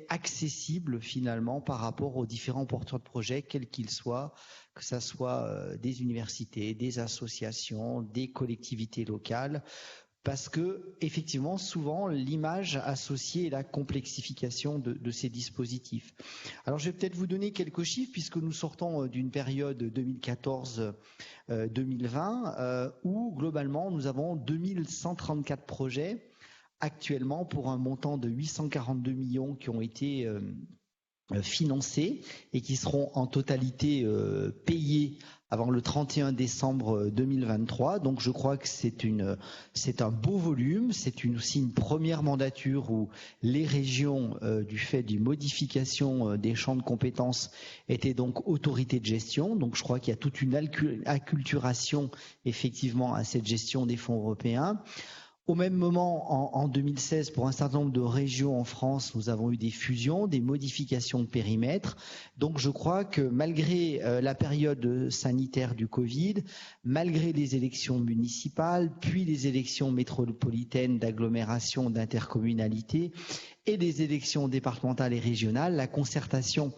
accessible finalement par rapport aux différents porteurs de projets, quels qu'ils soient, que ce soit des universités, des associations, des collectivités locales, parce que effectivement souvent l'image associée est la complexification de ces dispositifs. Alors je vais peut-être vous donner quelques chiffres puisque nous sortons d'une période 2014-2020 où globalement nous avons 2134 projets actuellement pour un montant de 842 millions qui ont été financés et qui seront en totalité payés avant le 31 décembre 2023. Donc je crois que c'est un beau volume, c'est aussi une première mandature où les régions, du fait d'une modification des champs de compétences, étaient donc autorités de gestion. Donc je crois qu'il y a toute une acculturation effectivement à cette gestion des fonds européens. Au même moment, en 2016, pour un certain nombre de régions en France, nous avons eu des fusions, des modifications de périmètre. Donc je crois que malgré la période sanitaire du Covid, malgré les élections municipales, puis les élections métropolitaines d'agglomération, d'intercommunalité et les élections départementales et régionales, la concertation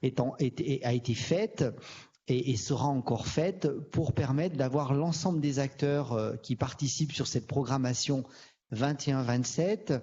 a été faite et sera encore faite pour permettre d'avoir l'ensemble des acteurs qui participent sur cette programmation 21-27.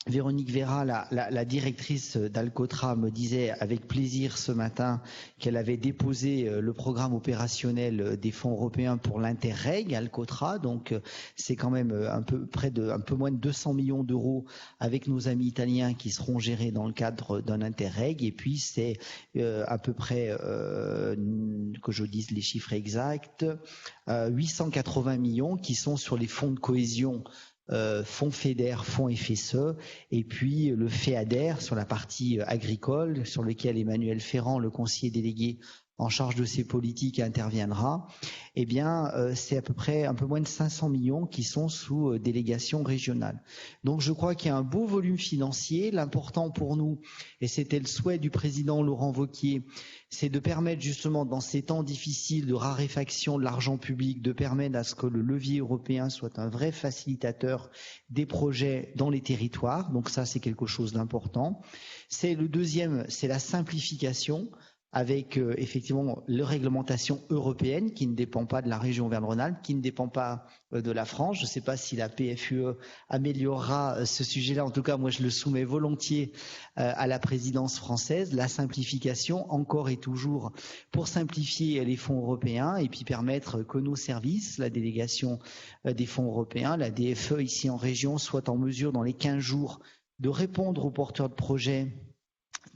Véronique Vera, la directrice d'Alcotra, me disait avec plaisir ce matin qu'elle avait déposé le programme opérationnel des fonds européens pour l'Interreg Alcotra. Donc c'est quand même un peu moins de 200 millions d'euros avec nos amis italiens qui seront gérés dans le cadre d'un Interreg. Et puis c'est à peu près, que je dise les chiffres exacts, 880 millions qui sont sur les fonds de cohésion, fonds FEDER, fonds FSE, et puis le FEADER sur la partie agricole, sur lequel Emmanuel Ferrand, le conseiller délégué en charge de ces politiques, interviendra. Eh bien, c'est à peu près un peu moins de 500 millions qui sont sous délégation régionale. Donc je crois qu'il y a un beau volume financier. L'important pour nous, et c'était le souhait du président Laurent Wauquiez, c'est de permettre justement dans ces temps difficiles de raréfaction de l'argent public, de permettre à ce que le levier européen soit un vrai facilitateur des projets dans les territoires. Donc ça, c'est quelque chose d'important. C'est le deuxième, c'est la simplification, avec effectivement la réglementation européenne qui ne dépend pas de la région Auvergne-Rhône-Alpes, qui ne dépend pas de la France. Je ne sais pas si la PFUE améliorera ce sujet-là. En tout cas, moi, je le soumets volontiers à la présidence française. La simplification, encore et toujours, pour simplifier les fonds européens et puis permettre que nos services, la délégation des fonds européens, la DFE ici en région, soient en mesure dans les 15 jours de répondre aux porteurs de projets,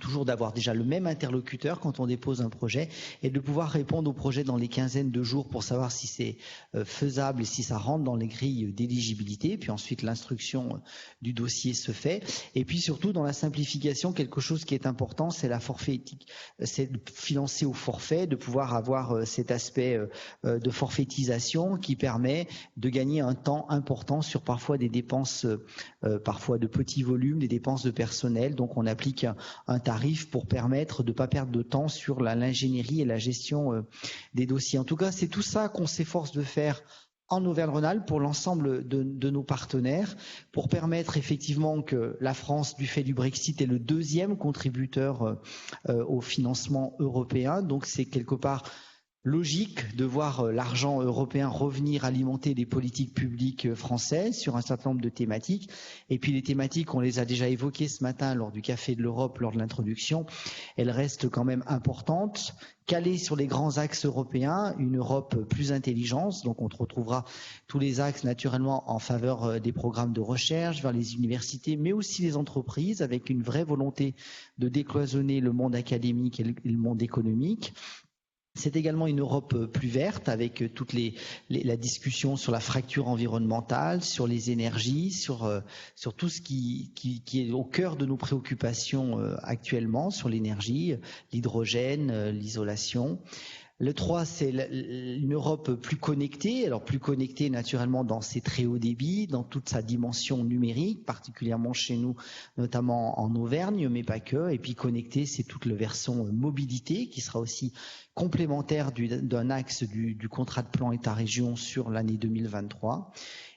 toujours d'avoir déjà le même interlocuteur quand on dépose un projet et de pouvoir répondre au projet dans les quinzaines de jours pour savoir si c'est faisable et si ça rentre dans les grilles d'éligibilité. Puis ensuite, l'instruction du dossier se fait. Et puis surtout, dans la simplification, quelque chose qui est important, c'est la forfait éthique. C'est de financer au forfait, de pouvoir avoir cet aspect de forfaitisation qui permet de gagner un temps important sur parfois des dépenses, parfois de petits volumes, des dépenses de personnel. Donc on applique un tarif pour permettre de ne pas perdre de temps sur l'ingénierie et la gestion des dossiers. En tout cas, c'est tout ça qu'on s'efforce de faire en Auvergne-Rhône-Alpes pour l'ensemble de nos partenaires, pour permettre effectivement que la France, du fait du Brexit, est le deuxième contributeur au financement européen. Donc c'est quelque part logique de voir l'argent européen revenir alimenter les politiques publiques françaises sur un certain nombre de thématiques. Et puis les thématiques, on les a déjà évoquées ce matin lors du Café de l'Europe, lors de l'introduction, elles restent quand même importantes. Calées sur les grands axes européens, une Europe plus intelligente, donc on retrouvera tous les axes naturellement en faveur des programmes de recherche, vers les universités, mais aussi les entreprises, avec une vraie volonté de décloisonner le monde académique et le monde économique. C'est également une Europe plus verte avec toute la discussion sur la fracture environnementale, sur les énergies, sur tout ce qui est au cœur de nos préoccupations actuellement, sur l'énergie, l'hydrogène, l'isolation. Le 3, c'est une Europe plus connectée, alors plus connectée naturellement dans ses très hauts débits, dans toute sa dimension numérique, particulièrement chez nous, notamment en Auvergne, mais pas que. Et puis connectée, c'est toute la version mobilité qui sera aussi complémentaire d'un axe du contrat de plan État-région sur l'année 2023.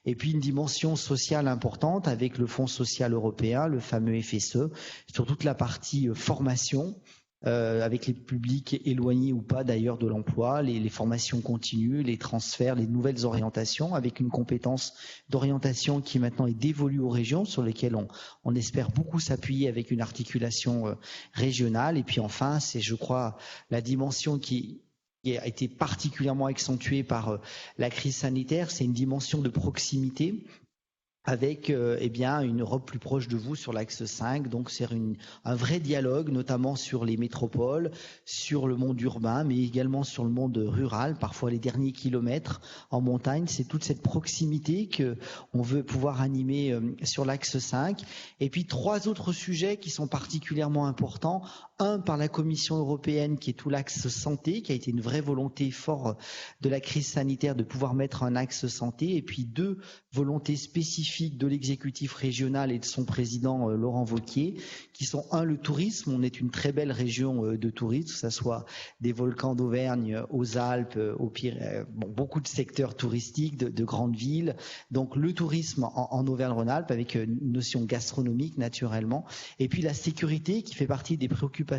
Et puis une dimension sociale importante avec le Fonds social européen, le fameux FSE, sur toute la partie formation, avec les publics éloignés ou pas d'ailleurs de l'emploi, les formations continues, les transferts, les nouvelles orientations, avec une compétence d'orientation qui maintenant est dévolue aux régions, sur lesquelles on espère beaucoup s'appuyer avec une articulation régionale. Et puis enfin, c'est, je crois, la dimension qui a été particulièrement accentuée par la crise sanitaire, c'est une dimension de proximité, avec une Europe plus proche de vous sur l'axe 5, donc c'est un vrai dialogue, notamment sur les métropoles, sur le monde urbain, mais également sur le monde rural, parfois les derniers kilomètres en montagne. C'est toute cette proximité qu'on veut pouvoir animer sur l'axe 5. Et puis 3 autres sujets qui sont particulièrement importants. Un, par la Commission européenne, qui est tout l'axe santé, qui a été une vraie volonté forte de la crise sanitaire de pouvoir mettre un axe santé. Et puis 2, volontés spécifiques de l'exécutif régional et de son président Laurent Wauquiez, qui sont le tourisme. On est une très belle région de tourisme, que ce soit des volcans d'Auvergne aux Alpes, beaucoup de secteurs touristiques, de grandes villes. Donc le tourisme en Auvergne-Rhône-Alpes avec une notion gastronomique naturellement. Et puis la sécurité qui fait partie des préoccupations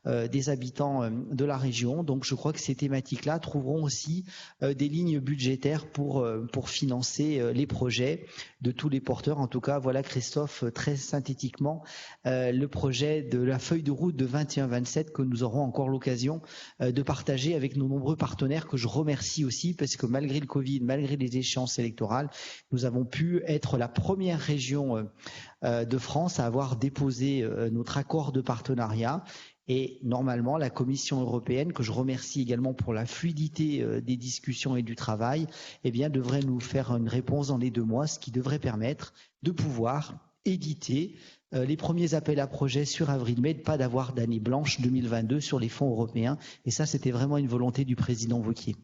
des habitants de la région. Donc je crois que ces thématiques-là trouveront aussi des lignes budgétaires pour financer les projets de tous les porteurs. En tout cas, voilà Christophe, très synthétiquement, le projet de la feuille de route de 21-27 que nous aurons encore l'occasion de partager avec nos nombreux partenaires, que je remercie aussi, parce que malgré le Covid, malgré les échéances électorales, nous avons pu être la première région de France à avoir déposé notre accord de partenariat. Et normalement, la Commission européenne, que je remercie également pour la fluidité des discussions et du travail, devrait nous faire une réponse dans les 2 mois, ce qui devrait permettre de pouvoir éditer les premiers appels à projets sur avril-mai, de pas d'avoir d'année blanche 2022 sur les fonds européens. Et ça, c'était vraiment une volonté du président Wauquiez.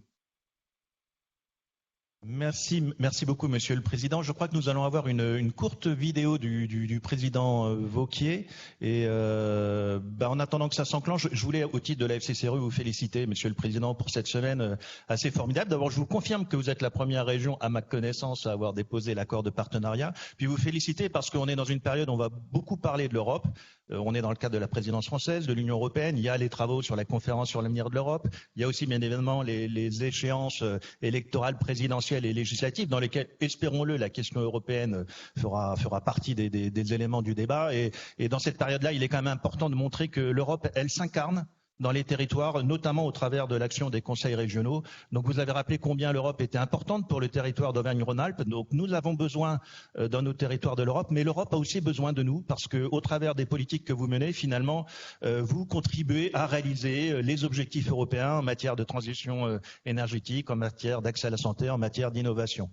Merci beaucoup, Monsieur le Président. Je crois que nous allons avoir une courte vidéo du président Wauquiez. Et en attendant que ça s'enclenche, je voulais, au titre de la FCCRE, vous féliciter, Monsieur le Président, pour cette semaine assez formidable. D'abord, je vous confirme que vous êtes la première région, à ma connaissance, à avoir déposé l'accord de partenariat. Puis vous féliciter parce qu'on est dans une période où on va beaucoup parler de l'Europe. On est dans le cadre de la présidence française, de l'Union européenne. Il y a les travaux sur la conférence sur l'avenir de l'Europe. Il y a aussi, bien évidemment, les échéances électorales présidentielles et législatives dans lesquelles, espérons-le, la question européenne fera partie des éléments du débat. Et dans cette période-là, il est quand même important de montrer que l'Europe, elle s'incarne dans les territoires, notamment au travers de l'action des conseils régionaux. Donc vous avez rappelé combien l'Europe était importante pour le territoire d'Auvergne-Rhône-Alpes. Donc nous avons besoin dans nos territoires de l'Europe, mais l'Europe a aussi besoin de nous parce que, au travers des politiques que vous menez, finalement, vous contribuez à réaliser les objectifs européens en matière de transition énergétique, en matière d'accès à la santé, en matière d'innovation.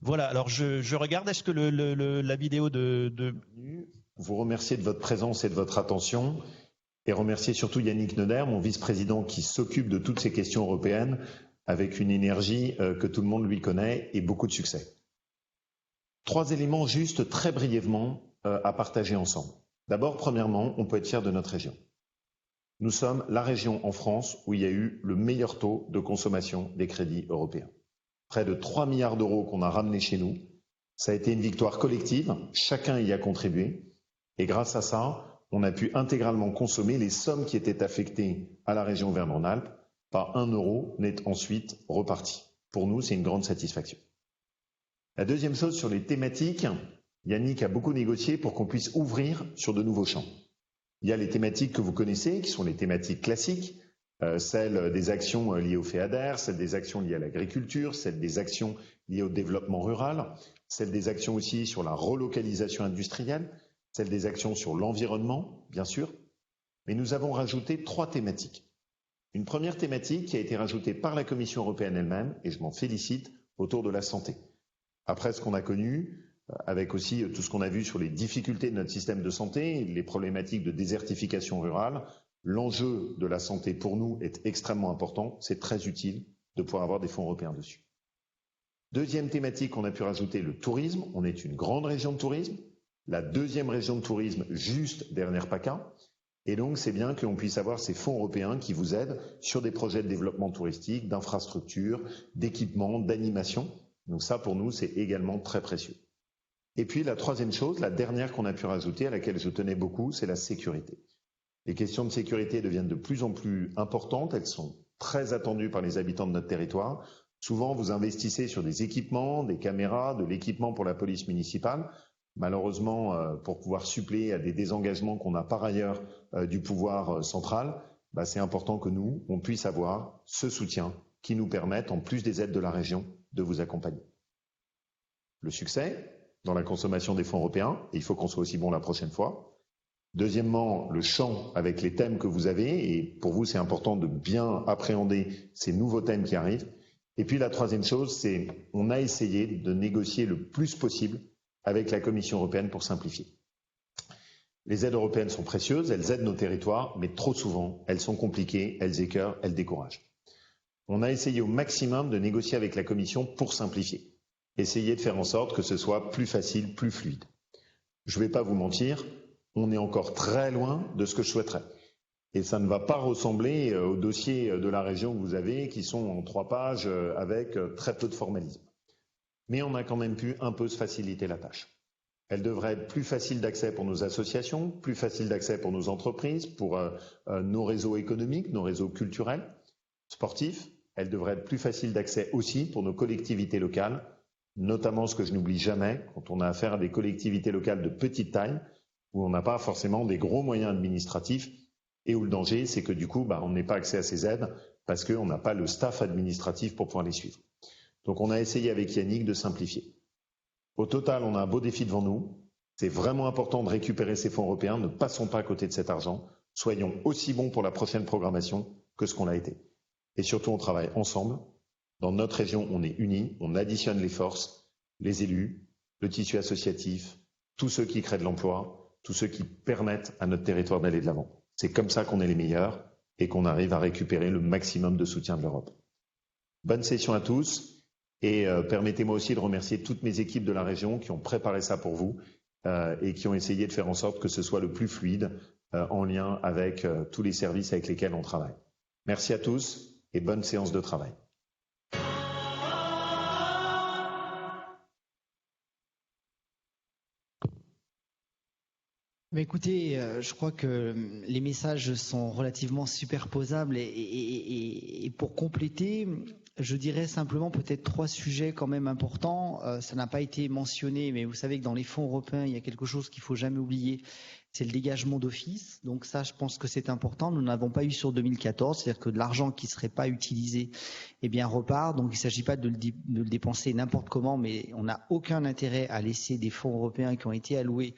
Voilà, alors je regarde, est-ce que la vidéo de... Vous remercier de votre présence et de votre attention. Et remercier surtout Yannick Neuder, mon vice-président qui s'occupe de toutes ces questions européennes avec une énergie que tout le monde lui connaît et beaucoup de succès. 3 éléments juste très brièvement à partager ensemble. D'abord, premièrement, on peut être fier de notre région. Nous sommes la région en France où il y a eu le meilleur taux de consommation des crédits européens. Près de 3 milliards d'euros qu'on a ramenés chez nous. Ça a été une victoire collective, chacun y a contribué. Et grâce à ça, on a pu intégralement consommer les sommes qui étaient affectées à la région Auvergne-Rhône-Alpes. Pas 1 euro n'est ensuite reparti. Pour nous, c'est une grande satisfaction. La deuxième chose sur les thématiques, Yannick a beaucoup négocié pour qu'on puisse ouvrir sur de nouveaux champs. Il y a les thématiques que vous connaissez, qui sont les thématiques classiques, celles des actions liées au FEADER, celles des actions liées à l'agriculture, celles des actions liées au développement rural, celles des actions aussi sur la relocalisation industrielle, celle des actions sur l'environnement, bien sûr, mais nous avons rajouté 3 thématiques. Une première thématique qui a été rajoutée par la Commission européenne elle-même, et je m'en félicite, autour de la santé. Après ce qu'on a connu, avec aussi tout ce qu'on a vu sur les difficultés de notre système de santé, les problématiques de désertification rurale, L'enjeu de la santé pour nous est extrêmement important. C'est très utile de pouvoir avoir des fonds européens dessus. Deuxième thématique qu'on a pu rajouter, le tourisme. On est une grande région de tourisme, la deuxième région de tourisme juste derrière PACA. Et donc, c'est bien qu'on puisse avoir ces fonds européens qui vous aident sur des projets de développement touristique, d'infrastructures, d'équipements, d'animation. Donc ça, pour nous, c'est également très précieux. Et puis, la troisième chose, la dernière qu'on a pu rajouter, à laquelle je tenais beaucoup, c'est la sécurité. Les questions de sécurité deviennent de plus en plus importantes. Elles sont très attendues par les habitants de notre territoire. Souvent, vous investissez sur des équipements, des caméras, de l'équipement pour la police municipale. Malheureusement, pour pouvoir suppléer à des désengagements qu'on a par ailleurs du pouvoir central, c'est important que nous, on puisse avoir ce soutien qui nous permette, en plus des aides de la région, de vous accompagner. Le succès dans la consommation des fonds européens, et il faut qu'on soit aussi bon la prochaine fois. Deuxièmement, le champ avec les thèmes que vous avez, et pour vous, c'est important de bien appréhender ces nouveaux thèmes qui arrivent. Et puis la troisième chose, c'est on a essayé de négocier le plus possible avec la Commission européenne pour simplifier. Les aides européennes sont précieuses, elles aident nos territoires, mais trop souvent, elles sont compliquées, elles écœurent, elles découragent. On a essayé au maximum de négocier avec la Commission pour simplifier. Essayer de faire en sorte que ce soit plus facile, plus fluide. Je ne vais pas vous mentir, on est encore très loin de ce que je souhaiterais. Et ça ne va pas ressembler aux dossiers de la région que vous avez, qui sont en 3 pages avec très peu de formalisme. Mais on a quand même pu un peu se faciliter la tâche. Elle devrait être plus facile d'accès pour nos associations, plus facile d'accès pour nos entreprises, pour nos réseaux économiques, nos réseaux culturels, sportifs. Elle devrait être plus facile d'accès aussi pour nos collectivités locales, notamment ce que je n'oublie jamais, quand on a affaire à des collectivités locales de petite taille, où on n'a pas forcément des gros moyens administratifs, et où le danger, c'est que du coup, on n'ait pas accès à ces aides, parce qu'on n'a pas le staff administratif pour pouvoir les suivre. Donc on a essayé avec Yannick de simplifier. Au total, on a un beau défi devant nous. C'est vraiment important de récupérer ces fonds européens. Ne passons pas à côté de cet argent. Soyons aussi bons pour la prochaine programmation que ce qu'on l'a été. Et surtout, on travaille ensemble. Dans notre région, on est unis. On additionne les forces, les élus, le tissu associatif, tous ceux qui créent de l'emploi, tous ceux qui permettent à notre territoire d'aller de l'avant. C'est comme ça qu'on est les meilleurs et qu'on arrive à récupérer le maximum de soutien de l'Europe. Bonne session à tous. Et permettez-moi aussi de remercier toutes mes équipes de la région qui ont préparé ça pour vous et qui ont essayé de faire en sorte que ce soit le plus fluide en lien avec tous les services avec lesquels on travaille. Merci à tous et bonne séance de travail. Écoutez, je crois que les messages sont relativement superposables et pour compléter, je dirais simplement peut-être 3 sujets quand même importants. Ça n'a pas été mentionné, mais vous savez que dans les fonds européens, il y a quelque chose qu'il faut jamais oublier, c'est le dégagement d'office. Donc ça, je pense que c'est important. Nous n'avons pas eu sur 2014, c'est-à-dire que de l'argent qui ne serait pas utilisé, repart. Donc il ne s'agit pas de le dépenser n'importe comment, mais on n'a aucun intérêt à laisser des fonds européens qui ont été alloués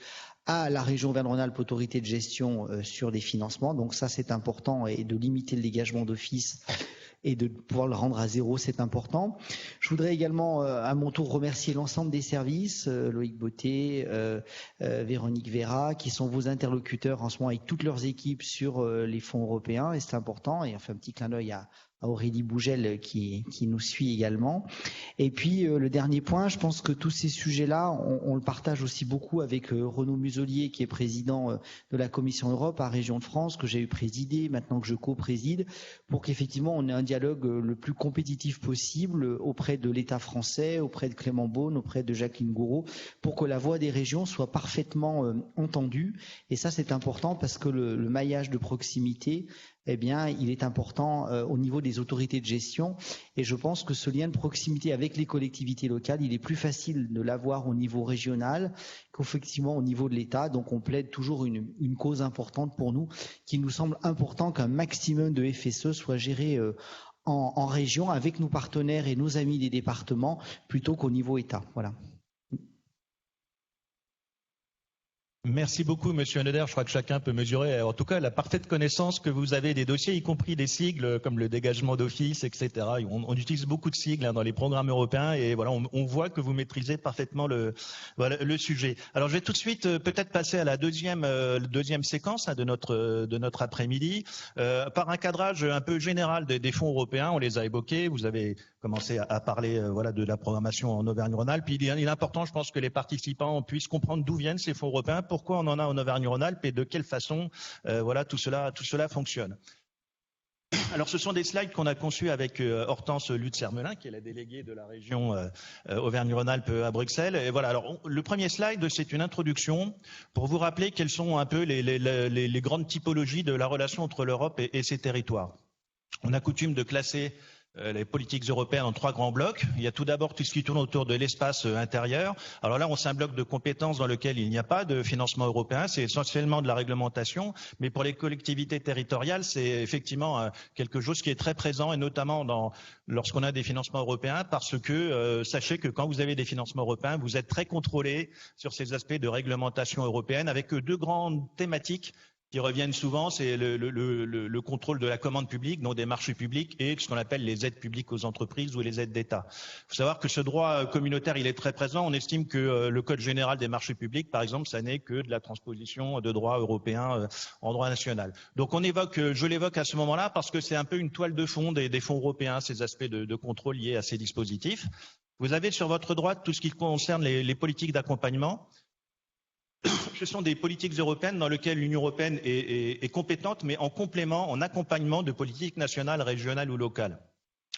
à la région Auvergne-Rhône-Alpes autorité de gestion sur des financements. Donc ça, c'est important, et de limiter le dégagement d'office et de pouvoir le rendre à zéro, c'est important. Je voudrais également à mon tour remercier l'ensemble des services, Loïc Botté, Véronique Vera, qui sont vos interlocuteurs en ce moment avec toutes leurs équipes sur les fonds européens, et c'est important. Et on fait un petit clin d'œil à Aurélie Bougel qui nous suit également. Et puis le dernier point, je pense que tous ces sujets-là, on le partage aussi beaucoup avec Renaud Muselier, qui est président de la Commission Europe à Région de France, que j'ai eu présidé, maintenant que je co-préside, pour qu'effectivement on ait un dialogue le plus compétitif possible auprès de l'État français, auprès de Clément Beaune, auprès de Jacqueline Gouraud, pour que la voix des régions soit parfaitement entendue. Et ça, c'est important parce que le maillage de proximité, il est important au niveau des autorités de gestion, et je pense que ce lien de proximité avec les collectivités locales, il est plus facile de l'avoir au niveau régional qu'effectivement au niveau de l'État. Donc on plaide toujours une cause importante pour nous, qui nous semble important qu'un maximum de FSE soit géré en région avec nos partenaires et nos amis des départements plutôt qu'au niveau État. Voilà. Merci beaucoup, Monsieur Noder. Je crois que chacun peut mesurer, en tout cas, la parfaite connaissance que vous avez des dossiers, y compris des sigles comme le dégagement d'office, etc. On utilise beaucoup de sigles dans les programmes européens et voilà, on voit que vous maîtrisez parfaitement le sujet. Alors, je vais tout de suite peut-être passer à la deuxième séquence de notre après-midi par un cadrage un peu général des fonds européens. On les a évoqués. Vous avez commencé à parler de la programmation en Auvergne-Rhône-Alpes. Il est important, je pense, que les participants puissent comprendre d'où viennent ces fonds européens, pourquoi on en a en Auvergne-Rhône-Alpes et de quelle façon tout cela fonctionne. Alors, ce sont des slides qu'on a conçus avec Hortense Lutz-Hermelin, qui est la déléguée de la région Auvergne-Rhône-Alpes à Bruxelles. Et voilà. Alors, le premier slide, c'est une introduction pour vous rappeler quelles sont un peu les grandes typologies de la relation entre l'Europe et ses territoires. On a coutume de classer les politiques européennes en trois grands blocs. Il y a tout d'abord tout ce qui tourne autour de l'espace intérieur. Alors là, c'est un bloc de compétences dans lequel il n'y a pas de financement européen. C'est essentiellement de la réglementation. Mais pour les collectivités territoriales, c'est effectivement quelque chose qui est très présent, et notamment lorsqu'on a des financements européens, parce que sachez que quand vous avez des financements européens, vous êtes très contrôlé sur ces aspects de réglementation européenne, avec deux grandes thématiques qui reviennent souvent, c'est le contrôle de la commande publique, donc des marchés publics, et ce qu'on appelle les aides publiques aux entreprises ou les aides d'État. Il faut savoir que ce droit communautaire, il est très présent. On estime que le Code général des marchés publics, par exemple, ça n'est que de la transposition de droit européen en droit national. Donc je l'évoque à ce moment-là parce que c'est un peu une toile de fond des fonds européens, ces aspects de contrôle liés à ces dispositifs. Vous avez sur votre droite tout ce qui concerne les politiques d'accompagnement. Ce sont des politiques européennes dans lesquelles l'Union européenne est compétente, mais en complément, en accompagnement de politiques nationales, régionales ou locales.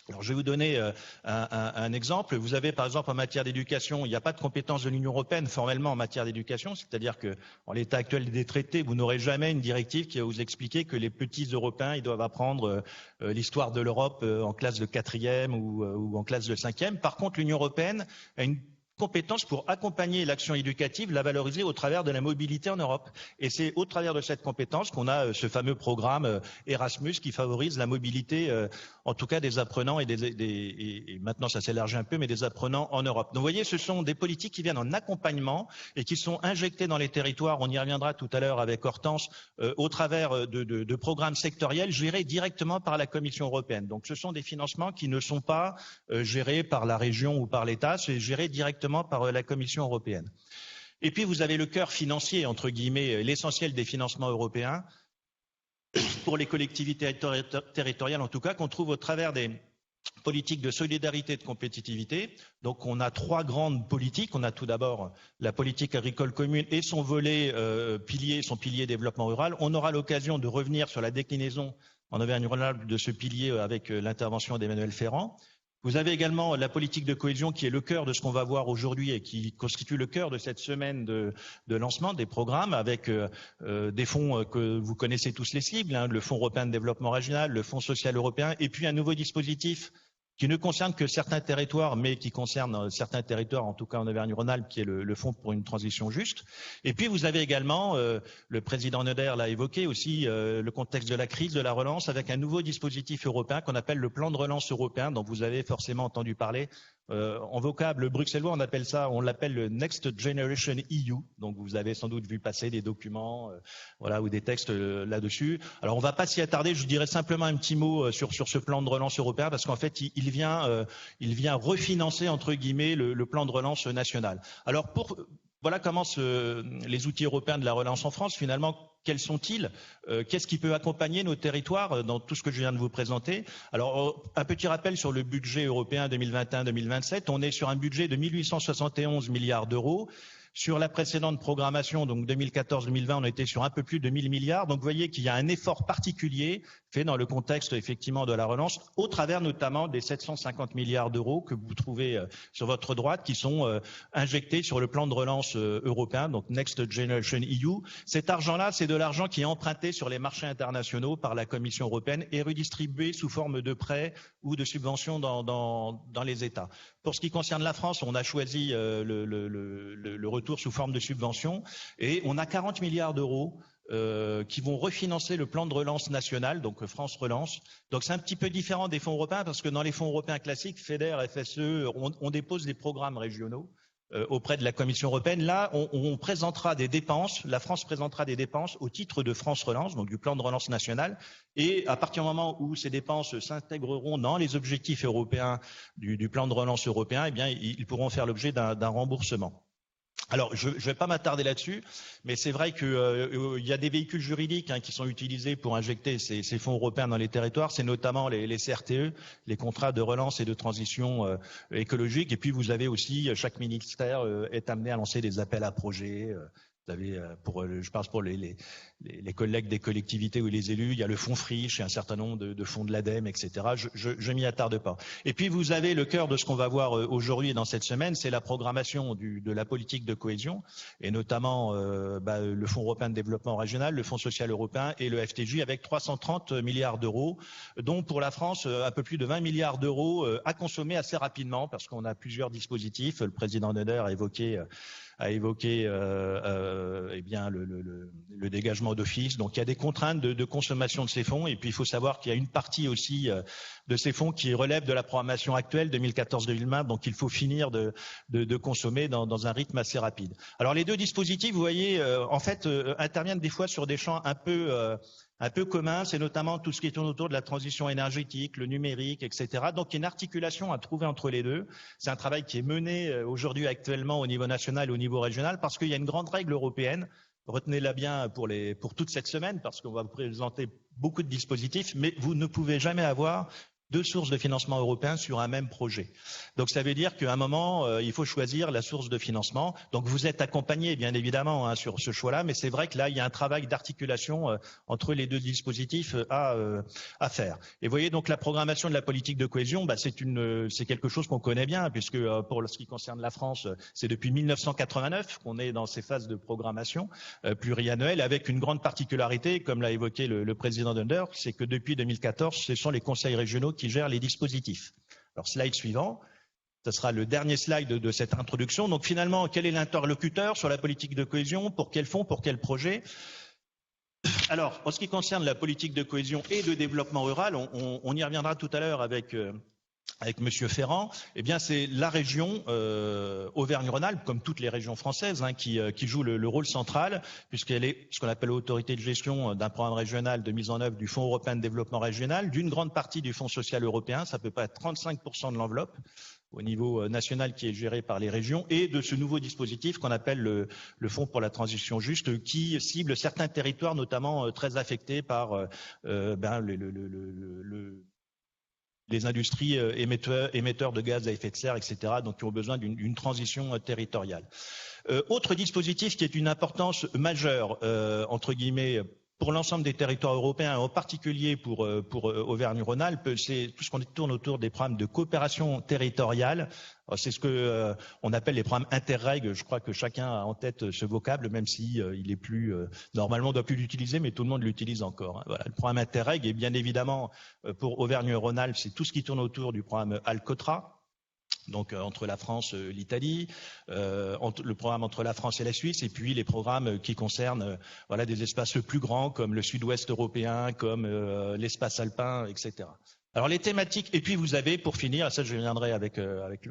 Alors, je vais vous donner un exemple. Vous avez, par exemple, en matière d'éducation, il n'y a pas de compétence de l'Union européenne formellement en matière d'éducation, c'est-à-dire que, en l'état actuel des traités, vous n'aurez jamais une directive qui va vous expliquer que les petits Européens, ils doivent apprendre l'histoire de l'Europe en classe de 4e ou en classe de 5e. Par contre, l'Union européenne a une compétence pour accompagner l'action éducative, la valoriser au travers de la mobilité en Europe. Et c'est au travers de cette compétence qu'on a ce fameux programme Erasmus qui favorise la mobilité, en tout cas des apprenants et maintenant ça s'élargit un peu, mais des apprenants en Europe. Donc vous voyez, ce sont des politiques qui viennent en accompagnement et qui sont injectées dans les territoires, on y reviendra tout à l'heure avec Hortense, au travers de programmes sectoriels gérés directement par la Commission européenne. Donc ce sont des financements qui ne sont pas gérés par la région ou par l'État, c'est géré directement par la Commission européenne. Et puis vous avez le cœur financier, entre guillemets, l'essentiel des financements européens pour les collectivités territoriales, en tout cas, qu'on trouve au travers des politiques de solidarité et de compétitivité. Donc on a trois grandes politiques. On a tout d'abord la politique agricole commune et son volet son pilier développement rural. On aura l'occasion de revenir sur la déclinaison en Auvergne-Rhône-Alpes de ce pilier avec l'intervention d'Emmanuel Ferrand. Vous avez également la politique de cohésion qui est le cœur de ce qu'on va voir aujourd'hui et qui constitue le cœur de cette semaine de lancement des programmes avec des fonds que vous connaissez tous les cibles, le Fonds européen de développement régional, le Fonds social européen et puis un nouveau dispositif qui ne concerne que certains territoires, mais qui concerne certains territoires, en tout cas en Auvergne-Rhône-Alpes, qui est le Fonds pour une transition juste. Et puis vous avez également, le président Noder l'a évoqué aussi, le contexte de la crise, de la relance, avec un nouveau dispositif européen qu'on appelle le plan de relance européen, dont vous avez forcément entendu parler. En vocable bruxellois, on l'appelle le Next Generation EU. Donc vous avez sans doute vu passer des documents, ou des textes là-dessus. Alors on ne va pas s'y attarder. Je dirais simplement un petit mot sur ce plan de relance européen, parce qu'en fait il vient refinancer entre guillemets le plan de relance national. Alors voilà comment les outils européens de la relance en France, finalement, quels sont-ils? Qu'est-ce qui peut accompagner nos territoires dans tout ce que je viens de vous présenter? Alors, un petit rappel sur le budget européen 2021-2027. On est sur un budget de 1871 milliards d'euros. Sur la précédente programmation, donc 2014-2020, on était sur un peu plus de 1000 milliards. Donc, vous voyez qu'il y a un effort particulier fait dans le contexte, effectivement, de la relance, au travers notamment des 750 milliards d'euros que vous trouvez sur votre droite, qui sont injectés sur le plan de relance européen, donc Next Generation EU. Cet argent-là, c'est de l'argent qui est emprunté sur les marchés internationaux par la Commission européenne et redistribué sous forme de prêts ou de subventions dans les États. Pour ce qui concerne la France, on a choisi le retour sous forme de subventions et on a 40 milliards d'euros qui vont refinancer le plan de relance national, donc France Relance. Donc c'est un petit peu différent des fonds européens parce que dans les fonds européens classiques, FEDER, FSE, on dépose des programmes régionaux. auprès de la Commission européenne. Là, on présentera des dépenses, la France présentera des dépenses au titre de France Relance, donc du plan de relance national, et à partir du moment où ces dépenses s'intégreront dans les objectifs européens du plan de relance européen, eh bien, ils pourront faire l'objet d'un remboursement. Alors, je ne vais pas m'attarder là-dessus, mais c'est vrai qu'il y a des véhicules juridiques qui sont utilisés pour injecter ces fonds européens dans les territoires. C'est notamment les CRTE, les contrats de relance et de transition écologique. Et puis, vous avez aussi, chaque ministère est amené à lancer des appels à projets. Vous avez, je pense pour les collègues des collectivités ou les élus, il y a le fonds Friche et un certain nombre de fonds de l'ADEME, etc. Je m'y attarde pas. Et puis vous avez le cœur de ce qu'on va voir aujourd'hui et dans cette semaine, c'est la programmation de la politique de cohésion, et notamment le Fonds européen de développement régional, le Fonds social européen et le FTJ, avec 330 milliards d'euros, dont pour la France un peu plus de 20 milliards d'euros à consommer assez rapidement, parce qu'on a plusieurs dispositifs. Le président Neuder a évoqué eh bien le dégagement d'office. Donc il y a des contraintes de consommation de ces fonds, et puis il faut savoir qu'il y a une partie aussi de ces fonds qui relève de la programmation actuelle 2014-2020, donc il faut finir de consommer dans un rythme assez rapide. Alors les deux dispositifs, vous voyez, en fait interviennent des fois sur des champs un peu commun, c'est notamment tout ce qui tourne autour de la transition énergétique, le numérique, etc. Donc, il y a une articulation à trouver entre les deux. C'est un travail qui est mené aujourd'hui actuellement au niveau national et au niveau régional, parce qu'il y a une grande règle européenne. Retenez-la bien pour toute cette semaine, parce qu'on va vous présenter beaucoup de dispositifs, mais vous ne pouvez jamais avoir deux sources de financement européen sur un même projet. Donc ça veut dire qu'à un moment, il faut choisir la source de financement. Donc vous êtes accompagné bien évidemment sur ce choix-là, mais c'est vrai que là, il y a un travail d'articulation entre les deux dispositifs à faire. Et vous voyez donc la programmation de la politique de cohésion, c'est quelque chose qu'on connaît bien, puisque pour ce qui concerne la France, c'est depuis 1989 qu'on est dans ces phases de programmation pluriannuelle, avec une grande particularité, comme l'a évoqué le président Dunder, c'est que depuis 2014, ce sont les conseils régionaux qui gèrent les dispositifs. Alors, slide suivant. Ce sera le dernier slide de cette introduction. Donc, finalement, quel est l'interlocuteur sur la politique de cohésion? Pour quel fonds? Pour quel projet? Alors, en ce qui concerne la politique de cohésion et de développement rural, on y reviendra tout à l'heure avec Monsieur Ferrand. Eh bien, c'est la région Auvergne-Rhône-Alpes, comme toutes les régions françaises, qui joue le rôle central, puisqu'elle est ce qu'on appelle l'autorité de gestion d'un programme régional de mise en œuvre du Fonds européen de développement régional, d'une grande partie du Fonds social européen, ça peut pas être 35% de l'enveloppe au niveau national qui est géré par les régions, et de ce nouveau dispositif qu'on appelle le Fonds pour la transition juste, qui cible certains territoires, notamment très affectés par les industries émetteurs de gaz à effet de serre, etc., donc qui ont besoin d'une transition territoriale. Autre dispositif qui est d'une importance majeure, entre guillemets, pour l'ensemble des territoires européens, en particulier pour Auvergne-Rhône-Alpes, c'est tout ce qu'on tourne autour des programmes de coopération territoriale. C'est ce que on appelle les programmes Interreg. Je crois que chacun a en tête ce vocable, même si il est plus normalement on doit plus l'utiliser, mais tout le monde l'utilise encore. Voilà, le programme Interreg, et bien évidemment pour Auvergne-Rhône-Alpes, c'est tout ce qui tourne autour du programme Alcotra. Donc entre la France, l'Italie, le programme entre la France et la Suisse, et puis les programmes qui concernent des espaces plus grands comme le sud-ouest européen, comme l'espace alpin, etc. Alors les thématiques, et puis vous avez pour finir, ça je reviendrai avec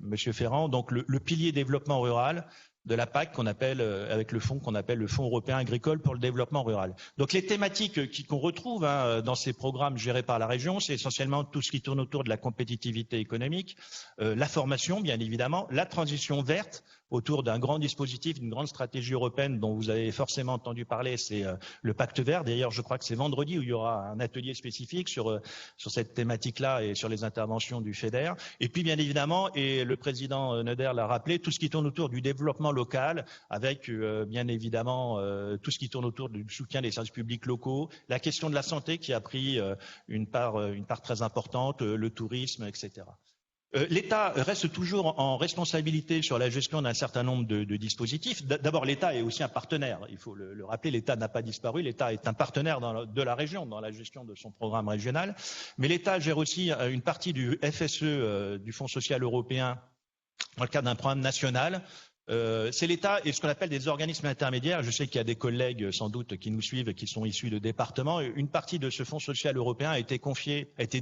Monsieur Ferrand, donc le pilier développement rural de la PAC qu'on appelle avec le fonds qu'on appelle le Fonds européen agricole pour le développement rural. Donc les thématiques qu'on retrouve dans ces programmes gérés par la région, c'est essentiellement tout ce qui tourne autour de la compétitivité économique, la formation bien évidemment, la transition verte autour d'un grand dispositif, d'une grande stratégie européenne dont vous avez forcément entendu parler, c'est le Pacte vert. D'ailleurs, je crois que c'est vendredi où il y aura un atelier spécifique sur cette thématique-là et sur les interventions du FEDER. Et puis, bien évidemment, et le président Neuder l'a rappelé, tout ce qui tourne autour du développement local, avec bien évidemment tout ce qui tourne autour du soutien des services publics locaux, la question de la santé qui a pris une part très importante, le tourisme, etc. L'État reste toujours en responsabilité sur la gestion d'un certain nombre de dispositifs. D'abord, l'État est aussi un partenaire. Il faut le rappeler, l'État n'a pas disparu. L'État est un partenaire de la région dans la gestion de son programme régional. Mais l'État gère aussi une partie du FSE, du Fonds social européen, dans le cadre d'un programme national. C'est l'État et ce qu'on appelle des organismes intermédiaires. Je sais qu'il y a des collègues sans doute qui nous suivent et qui sont issus de départements. Une partie de ce Fonds social européen a été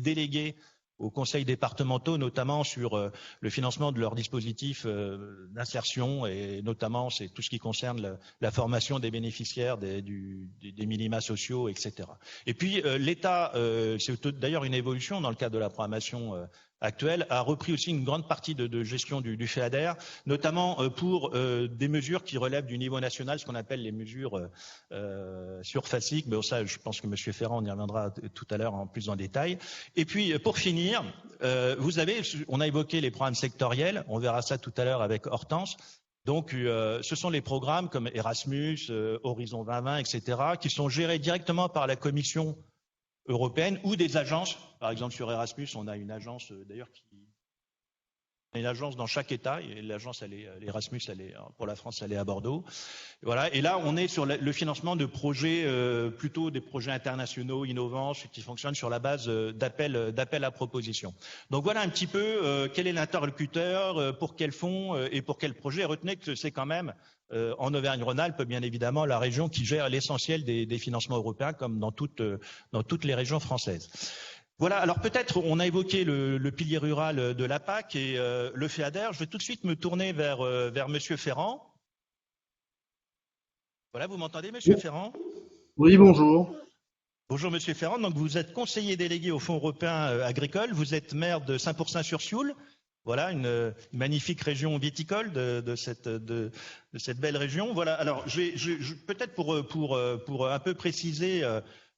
déléguée aux conseils départementaux, notamment sur le financement de leurs dispositifs d'insertion, et notamment c'est tout ce qui concerne la formation des bénéficiaires des minima sociaux, etc. Et puis l'État, c'est d'ailleurs une évolution dans le cadre de la programmation actuelle, a repris aussi une grande partie de gestion du FEADER, notamment pour des mesures qui relèvent du niveau national, ce qu'on appelle les mesures surfaciques. Mais ça, je pense que M. Ferrand on y reviendra tout à l'heure en plus en détail. Et puis, pour finir, on a évoqué les programmes sectoriels, on verra ça tout à l'heure avec Hortense. Donc, ce sont les programmes comme Erasmus, Horizon 2020, etc., qui sont gérés directement par la Commission européenne ou des agences. Par exemple, sur Erasmus, on a une agence d'ailleurs une agence dans chaque État. Et l'agence, Erasmus, pour la France, elle est à Bordeaux. Voilà. Et là, on est sur le financement de projets, plutôt des projets internationaux, innovants, qui fonctionnent sur la base d'appel à proposition. Donc voilà un petit peu quel est l'interlocuteur, pour quel fonds et pour quel projet. Retenez que c'est quand même en Auvergne-Rhône-Alpes, bien évidemment, la région qui gère l'essentiel des financements européens, comme dans toutes les régions françaises. Voilà, alors peut-être on a évoqué le pilier rural de la PAC et le FEADER. Je vais tout de suite me tourner vers Monsieur Ferrand. Voilà, vous m'entendez, Monsieur Ferrand? Oui, bonjour. Bonjour, Monsieur Ferrand. Donc vous êtes conseiller délégué au Fonds européen agricole. Vous êtes maire de Saint-Pourçain-sur-Sioule. Voilà, une magnifique région viticole de cette belle région. Voilà. Alors, peut-être pour un peu préciser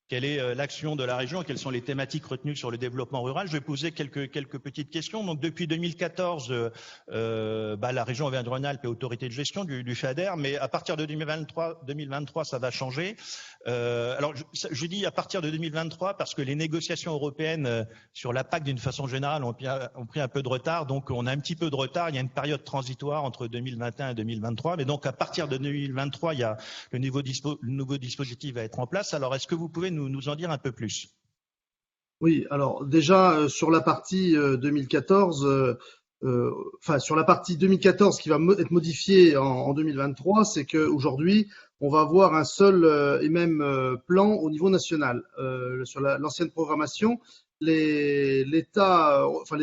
quelle est l'action de la région et quelles sont les thématiques retenues sur le développement rural, je vais poser quelques petites questions. Donc, depuis 2014, la région Auvergne-Rhône-Alpes est autorité de gestion du FEADER, mais à partir de 2023, ça va changer. Alors, je dis à partir de 2023 parce que les négociations européennes sur la PAC, d'une façon générale, ont pris un peu de retard. Donc, on a un petit peu de retard. Il y a une période transitoire entre 2021 et 2023. Mais donc, à partir de 2023, il y a le nouveau dispositif va être en place. Alors, est-ce que vous pouvez nous en dire un peu plus? Oui, alors déjà sur la partie 2014, sur la partie 2014 qui va être modifiée en 2023, c'est qu'aujourd'hui on va avoir un seul et même plan au niveau national. Sur l'ancienne programmation, les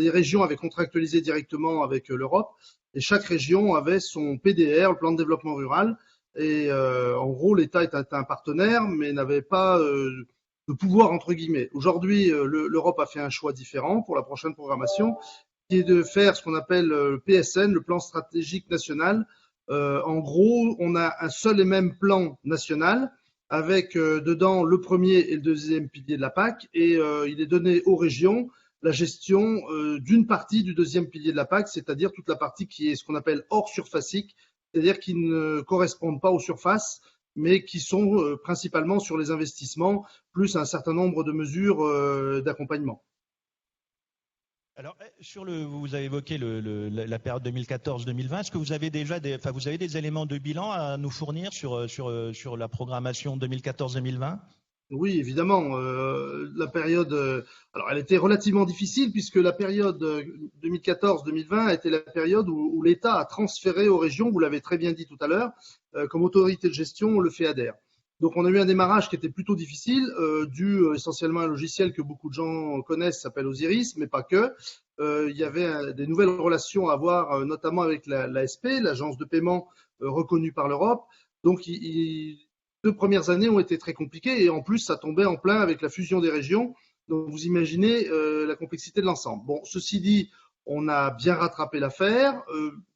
régions avaient contractualisé directement avec l'Europe et chaque région avait son PDR, le plan de développement rural. Et en gros, l'État était un partenaire, mais n'avait pas de pouvoir entre guillemets. Aujourd'hui, l'Europe a fait un choix différent pour la prochaine programmation, qui est de faire ce qu'on appelle le PSN, le plan stratégique national. En gros, on a un seul et même plan national avec dedans le premier et le deuxième pilier de la PAC, et il est donné aux régions la gestion d'une partie du deuxième pilier de la PAC, c'est-à-dire toute la partie qui est ce qu'on appelle hors surfacique, c'est-à-dire qui ne correspondent pas aux surfaces, mais qui sont principalement sur les investissements, plus un certain nombre de mesures d'accompagnement. Alors, vous avez évoqué la période 2014-2020. Est-ce que vous avez déjà des éléments de bilan à nous fournir sur la programmation 2014-2020? Oui, évidemment. La période, alors elle était relativement difficile puisque la période 2014-2020 a été la période où l'État a transféré aux régions, vous l'avez très bien dit tout à l'heure, comme autorité de gestion le FEADER. Donc on a eu un démarrage qui était plutôt difficile, dû essentiellement à un logiciel que beaucoup de gens connaissent, s'appelle Osiris, mais pas que. Il y avait des nouvelles relations à avoir, notamment avec l'ASP, l'agence de paiement reconnue par l'Europe. Donc les 2 premières années ont été très compliquées et en plus ça tombait en plein avec la fusion des régions. Donc vous imaginez la complexité de l'ensemble. Bon, ceci dit, on a bien rattrapé l'affaire,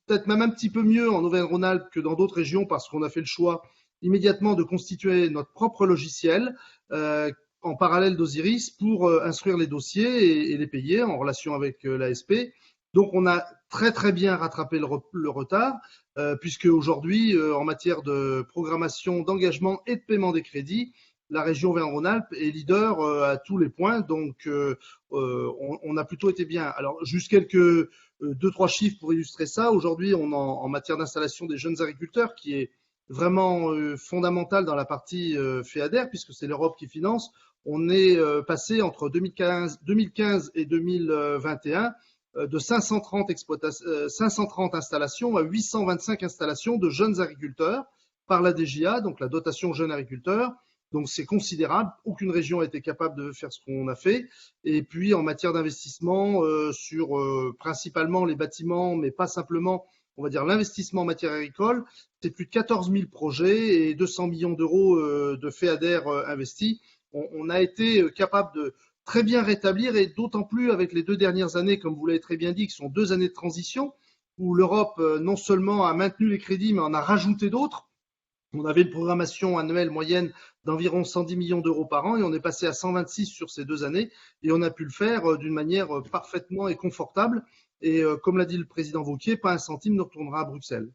peut-être même un petit peu mieux en Auvergne-Rhône-Alpes que dans d'autres régions parce qu'on a fait le choix immédiatement de constituer notre propre logiciel en parallèle d'Osiris pour instruire les dossiers et les payer en relation avec l'ASP. Donc on a très très bien rattrapé le retard puisque aujourd'hui en matière de programmation, d'engagement et de paiement des crédits, la région Auvergne-Rhône-Alpes est leader à tous les points. Donc on a plutôt été bien. Alors juste quelques 2-3 chiffres pour illustrer ça. Aujourd'hui on en matière d'installation des jeunes agriculteurs qui est vraiment fondamental dans la partie FEADER puisque c'est l'Europe qui finance. On est passé entre 2015 et 2021 de 530 installations à 825 installations de jeunes agriculteurs par la DJA, donc la dotation jeunes agriculteurs. Donc c'est considérable. Aucune région a été capable de faire ce qu'on a fait. Et puis en matière d'investissement sur principalement les bâtiments, mais pas simplement, on va dire l'investissement en matière agricole, c'est plus de 14 000 projets et 200 millions d'euros de FEADER investis. On a été capable de très bien rétablir, et d'autant plus avec les 2 dernières années, comme vous l'avez très bien dit, qui sont 2 années de transition, où l'Europe non seulement a maintenu les crédits, mais en a rajouté d'autres. On avait une programmation annuelle moyenne d'environ 110 millions d'euros par an et on est passé à 126 sur ces 2 années, et on a pu le faire d'une manière parfaitement et confortable. Et comme l'a dit le président Wauquiez, pas un centime ne retournera à Bruxelles.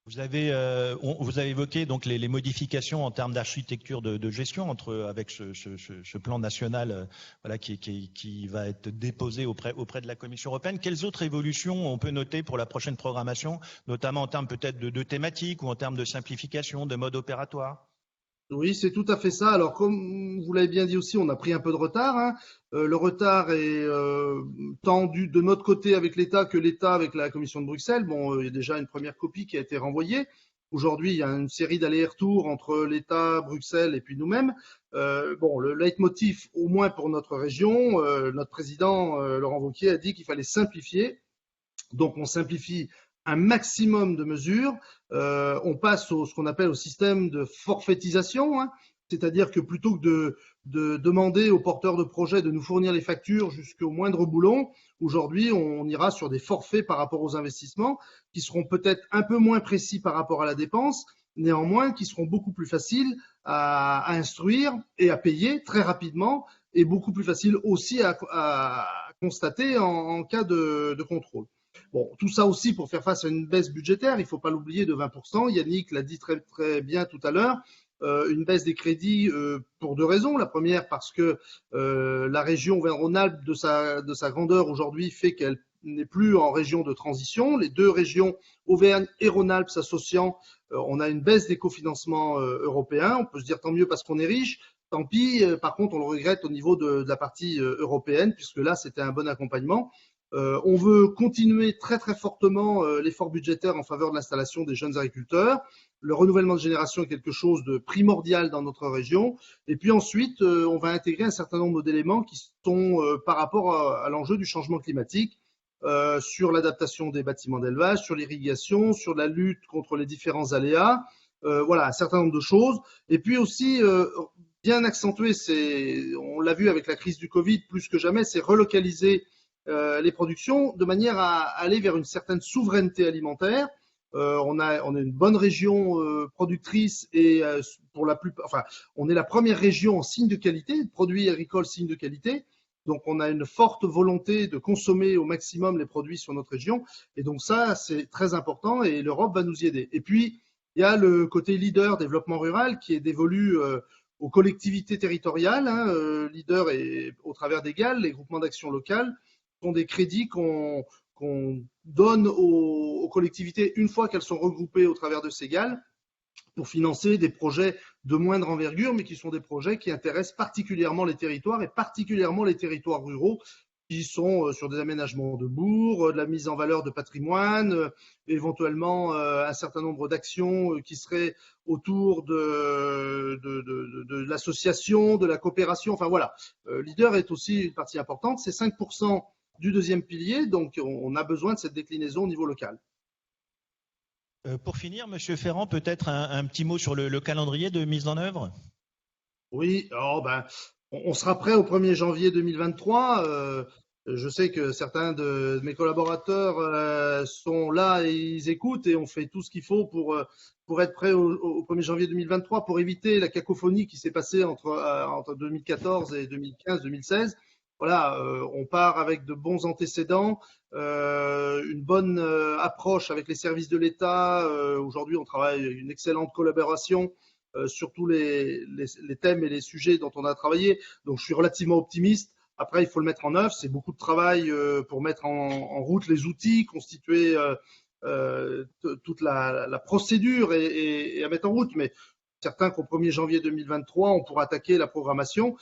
Vous avez évoqué donc les modifications en termes d'architecture de gestion avec ce plan national voilà, qui va être déposé auprès de la Commission européenne. Quelles autres évolutions on peut noter pour la prochaine programmation, notamment en termes peut-être de thématiques ou en termes de simplification, de mode opératoire? Oui, c'est tout à fait ça. Alors, comme vous l'avez bien dit aussi, on a pris un peu de retard, hein. Le retard est tant de notre côté avec l'État que l'État avec la Commission de Bruxelles. Bon, il y a déjà une première copie qui a été renvoyée. Aujourd'hui, il y a une série d'allers-retours entre l'État, Bruxelles et puis nous-mêmes. Bon, le leitmotiv, au moins pour notre région, notre président Laurent Wauquiez a dit qu'il fallait simplifier. Donc, on simplifie un maximum de mesures. On passe ce qu'on appelle au système de forfaitisation, hein, c'est-à-dire que plutôt que de demander aux porteurs de projets de nous fournir les factures jusqu'au moindre boulon, aujourd'hui on ira sur des forfaits par rapport aux investissements qui seront peut-être un peu moins précis par rapport à la dépense, néanmoins qui seront beaucoup plus faciles à instruire et à payer très rapidement, et beaucoup plus faciles aussi à constater en cas de contrôle. Bon, tout ça aussi pour faire face à une baisse budgétaire, il ne faut pas l'oublier, de 20%. Yannick l'a dit très, très bien tout à l'heure, une baisse des crédits pour 2 raisons. La première, parce que la région Auvergne-Rhône-Alpes, de sa grandeur aujourd'hui, fait qu'elle n'est plus en région de transition. Les 2 régions Auvergne et Rhône-Alpes s'associant, on a une baisse des cofinancements européens. On peut se dire tant mieux parce qu'on est riche. Tant pis, par contre, on le regrette au niveau de la partie européenne, puisque là, c'était un bon accompagnement. On veut continuer très très fortement l'effort budgétaire en faveur de l'installation des jeunes agriculteurs. Le renouvellement de génération est quelque chose de primordial dans notre région. Et puis ensuite, on va intégrer un certain nombre d'éléments qui sont par rapport à l'enjeu du changement climatique, sur l'adaptation des bâtiments d'élevage, sur l'irrigation, sur la lutte contre les différents aléas. Voilà, un certain nombre de choses. Et puis aussi, bien accentuer, on l'a vu avec la crise du Covid, plus que jamais, c'est relocaliser les productions de manière à aller vers une certaine souveraineté alimentaire. On est une bonne région productrice et on est la première région en signe de qualité, produits agricoles signe de qualité. Donc on a une forte volonté de consommer au maximum les produits sur notre région, et donc ça c'est très important et l'Europe va nous y aider. Et puis il y a le côté leader développement rural qui est dévolu aux collectivités territoriales, hein, leader et au travers des GAL, les groupements d'action locales, sont des crédits qu'on donne aux collectivités une fois qu'elles sont regroupées au travers de ces GAL pour financer des projets de moindre envergure, mais qui sont des projets qui intéressent particulièrement les territoires et particulièrement les territoires ruraux, qui sont sur des aménagements de bourgs, de la mise en valeur de patrimoine, éventuellement un certain nombre d'actions qui seraient autour de l'association, de la coopération. Enfin voilà, Leader est aussi une partie importante, c'est 5% du 2e pilier, donc on a besoin de cette déclinaison au niveau local. Pour finir, Monsieur Ferrand, peut-être un petit mot sur le calendrier de mise en œuvre? Oui, on sera prêt au 1er janvier 2023. Je sais que certains de mes collaborateurs sont là et ils écoutent, et on fait tout ce qu'il faut pour être prêt au 1er janvier 2023, pour éviter la cacophonie qui s'est passée entre 2014 et 2015-2016. Voilà, on part avec de bons antécédents, une bonne approche avec les services de l'État. Aujourd'hui, on travaille une excellente collaboration sur tous les thèmes et les sujets dont on a travaillé. Donc, je suis relativement optimiste. Après, il faut le mettre en œuvre. C'est beaucoup de travail pour mettre en route les outils, constituer toute la procédure et à mettre en route. Mais certains qu'au 1er janvier 2023, on pourra attaquer la programmation.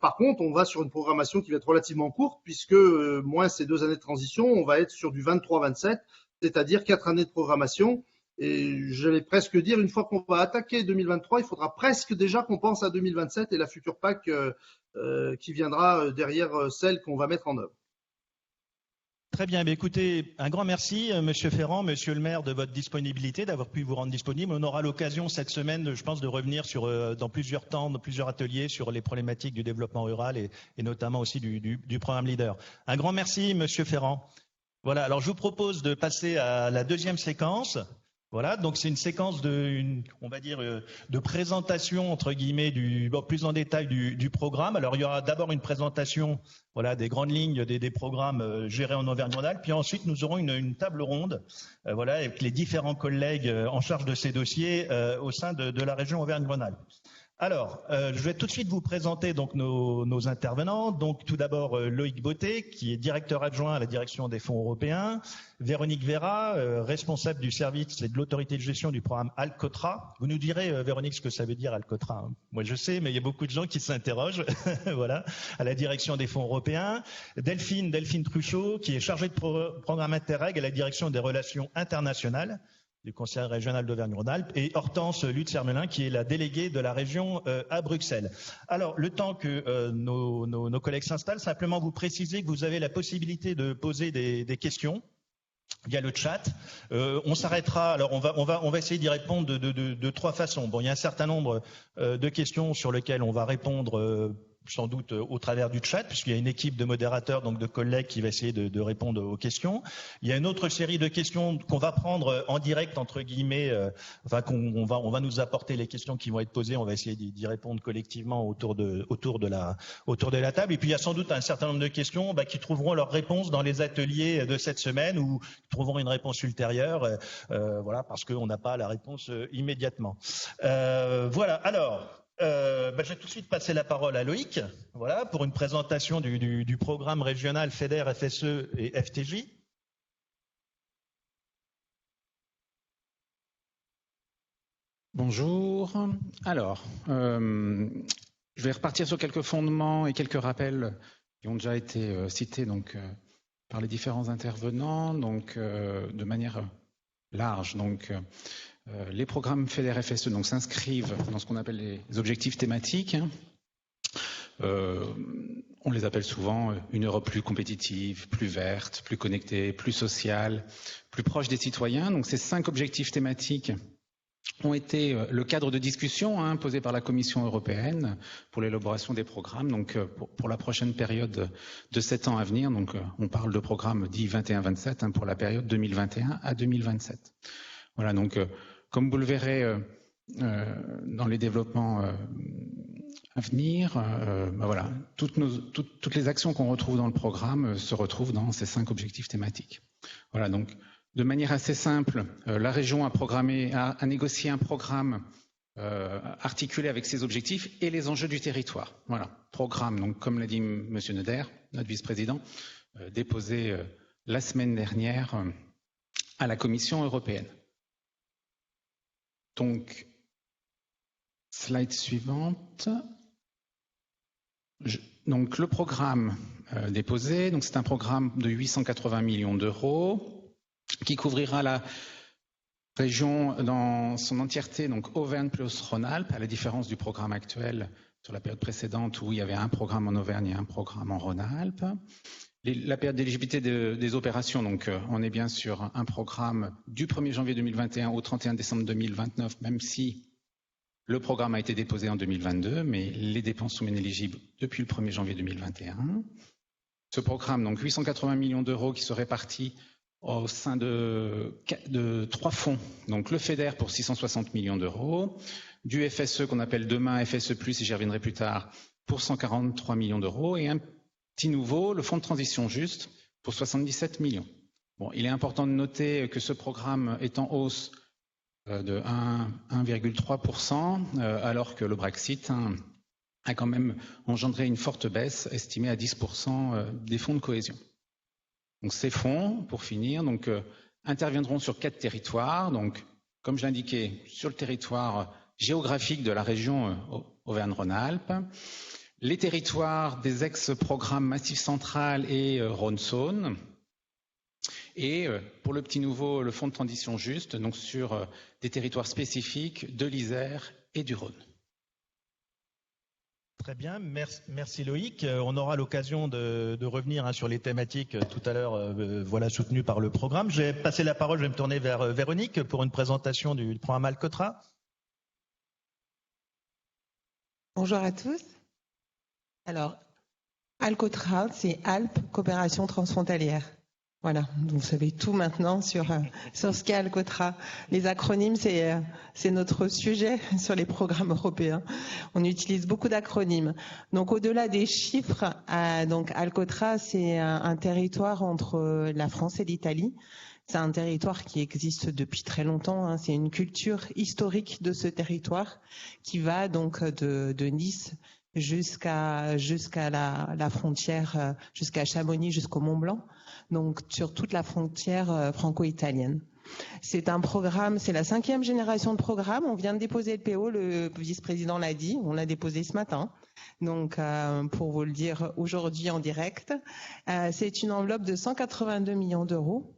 Par contre, on va sur une programmation qui va être relativement courte, puisque moins ces 2 années de transition, on va être sur du 23-27, c'est-à-dire 4 années de programmation. Et j'allais presque dire, une fois qu'on va attaquer 2023, il faudra presque déjà qu'on pense à 2027 et la future PAC qui viendra derrière celle qu'on va mettre en œuvre. Très bien, écoutez, un grand merci, Monsieur Ferrand, Monsieur le maire, de votre disponibilité, d'avoir pu vous rendre disponible. On aura l'occasion cette semaine, je pense, de revenir dans plusieurs temps, dans plusieurs ateliers sur les problématiques du développement rural et notamment aussi du programme Leader. Un grand merci, Monsieur Ferrand. Voilà, alors je vous propose de passer à la deuxième séquence. Voilà, donc c'est une séquence de présentation entre guillemets plus en détail du programme. Alors il y aura d'abord une présentation, voilà, des grandes lignes des programmes gérés en Auvergne-Rhône-Alpes. Puis ensuite nous aurons une table ronde, voilà, avec les différents collègues en charge de ces dossiers au sein de la région Auvergne-Rhône-Alpes. Alors, je vais tout de suite vous présenter donc nos intervenants. Donc, tout d'abord, Loïc Botté, qui est directeur adjoint à la direction des fonds européens. Véronique Vera, responsable du service et de l'autorité de gestion du programme Alcotra. Vous nous direz, Véronique, ce que ça veut dire Alcotra. Moi, je sais, mais il y a beaucoup de gens qui s'interrogent. Voilà, à la direction des fonds européens. Delphine Truchot, qui est chargée de programme Interreg à la direction des relations internationales du Conseil régional d'Auvergne-Rhône-Alpes, et Hortense Lutz-Hermelin, qui est la déléguée de la région à Bruxelles. Alors, le temps que nos collègues s'installent, simplement vous préciser que vous avez la possibilité de poser des questions via le chat. On s'arrêtera. Alors, on va essayer d'y répondre de trois façons. Bon, il y a un certain nombre de questions sur lesquelles on va répondre sans doute au travers du chat, puisqu'il y a une équipe de modérateurs, donc de collègues, qui va essayer de répondre aux questions. Il y a une autre série de questions qu'on va prendre en direct, entre guillemets, on va nous apporter les questions qui vont être posées, on va essayer d'y répondre collectivement autour de la table. Et puis il y a sans doute un certain nombre de questions qui trouveront leur réponse dans les ateliers de cette semaine, ou trouveront une réponse ultérieure, voilà, parce qu'on n'a pas la réponse immédiatement. Voilà, alors. Je vais tout de suite passer la parole à Loïc, voilà, pour une présentation du programme régional FEDER, FSE et FTJ. Bonjour. Alors, je vais repartir sur quelques fondements et quelques rappels qui ont déjà été cités donc, par les différents intervenants, donc, de manière large. Donc, les programmes FEDER FSE s'inscrivent dans ce qu'on appelle les objectifs thématiques. On les appelle souvent une Europe plus compétitive, plus verte, plus connectée, plus sociale, plus proche des citoyens. Donc ces 5 objectifs thématiques ont été le cadre de discussion posé par la Commission européenne pour l'élaboration des programmes, donc pour la prochaine période de 7 ans à venir. Donc on parle de programme dit 21-27 pour la période 2021 à 2027. Voilà, donc comme vous le verrez dans les développements à venir, voilà, toutes les actions qu'on retrouve dans le programme se retrouvent dans ces 5 objectifs thématiques. Voilà, donc de manière assez simple, la région a négocié un programme articulé avec ses objectifs et les enjeux du territoire. Voilà, programme, donc comme l'a dit M. Noder, notre vice-président, déposé la semaine dernière à la Commission européenne. Donc, slide suivante. Donc, le programme déposé, donc c'est un programme de 880 millions d'euros qui couvrira la région dans son entièreté, donc Auvergne plus Rhône-Alpes, à la différence du programme actuel sur la période précédente où il y avait un programme en Auvergne et un programme en Rhône-Alpes. La période d'éligibilité des opérations, donc on est bien sur un programme du 1er janvier 2021 au 31 décembre 2029, même si le programme a été déposé en 2022, mais les dépenses sont bien éligibles depuis le 1er janvier 2021. Ce programme, donc 880 millions d'euros qui se répartit au sein de 3 fonds. Donc le FEDER pour 660 millions d'euros, du FSE qu'on appelle demain FSE+, et j'y reviendrai plus tard, pour 143 millions d'euros, et un petit nouveau, le fonds de transition juste, pour 77 millions. Bon, il est important de noter que ce programme est en hausse de 1,3%, alors que le Brexit a quand même engendré une forte baisse, estimée à 10% des fonds de cohésion. Donc ces fonds, pour finir, donc, interviendront sur 4 territoires. Donc, comme je l'indiquais, sur le territoire géographique de la région Auvergne-Rhône-Alpes, les territoires des ex-programmes Massif Central et Rhône-Saône, Et pour le petit nouveau, le fonds de transition juste, donc sur des territoires spécifiques de l'Isère et du Rhône. Très bien, merci Loïc. On aura l'occasion de revenir sur les thématiques tout à l'heure, voilà, soutenues par le programme. Je vais passer la parole, je vais me tourner vers Véronique pour une présentation du programme Alcotra. Bonjour à tous. Alors, Alcotra, c'est Alpes Coopération Transfrontalière. Voilà, vous savez tout maintenant sur ce qu'est Alcotra. Les acronymes, c'est notre sujet sur les programmes européens. On utilise beaucoup d'acronymes. Donc, au-delà des chiffres, donc Alcotra, c'est un territoire entre la France et l'Italie. C'est un territoire qui existe depuis très longtemps. Hein. C'est une culture historique de ce territoire qui va donc de Nice jusqu'à la frontière, jusqu'à Chamonix, jusqu'au Mont-Blanc, donc sur toute la frontière franco-italienne. C'est un programme, c'est la 5e génération de programme. On vient de déposer le PO, le vice-président l'a dit, on l'a déposé ce matin. Donc, pour vous le dire aujourd'hui en direct, c'est une enveloppe de 182 millions d'euros.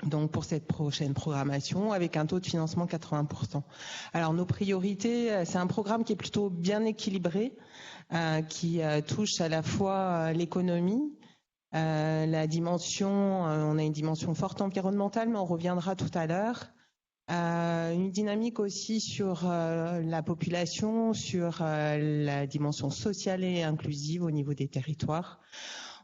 Donc pour cette prochaine programmation, avec un taux de financement 80%. Alors nos priorités, c'est un programme qui est plutôt bien équilibré, qui touche à la fois l'économie, la dimension, on a une dimension forte environnementale, mais on reviendra tout à l'heure. Une dynamique aussi sur la population, sur la dimension sociale et inclusive au niveau des territoires.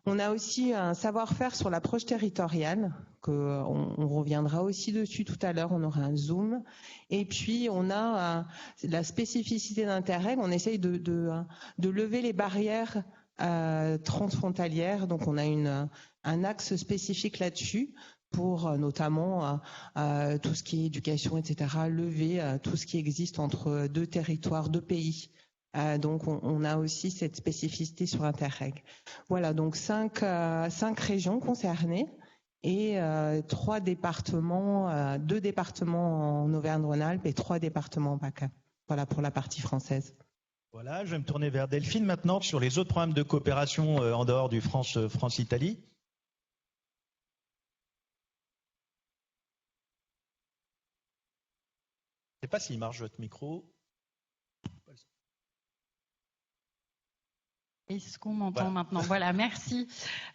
On a aussi un savoir-faire sur l'approche territoriale, on reviendra aussi dessus tout à l'heure, on aura un zoom. Et puis on a la spécificité d'Interreg, on essaye de lever les barrières transfrontalières, donc on a un axe spécifique là-dessus pour notamment tout ce qui est éducation, etc., lever tout ce qui existe entre deux territoires, deux pays. Donc on a aussi cette spécificité sur Interreg. Voilà, donc 5 régions concernées et 3 départements, 2 départements en Auvergne-Rhône-Alpes et 3 départements en PACA. Voilà pour la partie française. Voilà, je vais me tourner vers Delphine maintenant sur les autres programmes de coopération en dehors du France-Italie. Je ne sais pas s'il marche votre micro. Est-ce qu'on m'entend maintenant? Voilà, merci.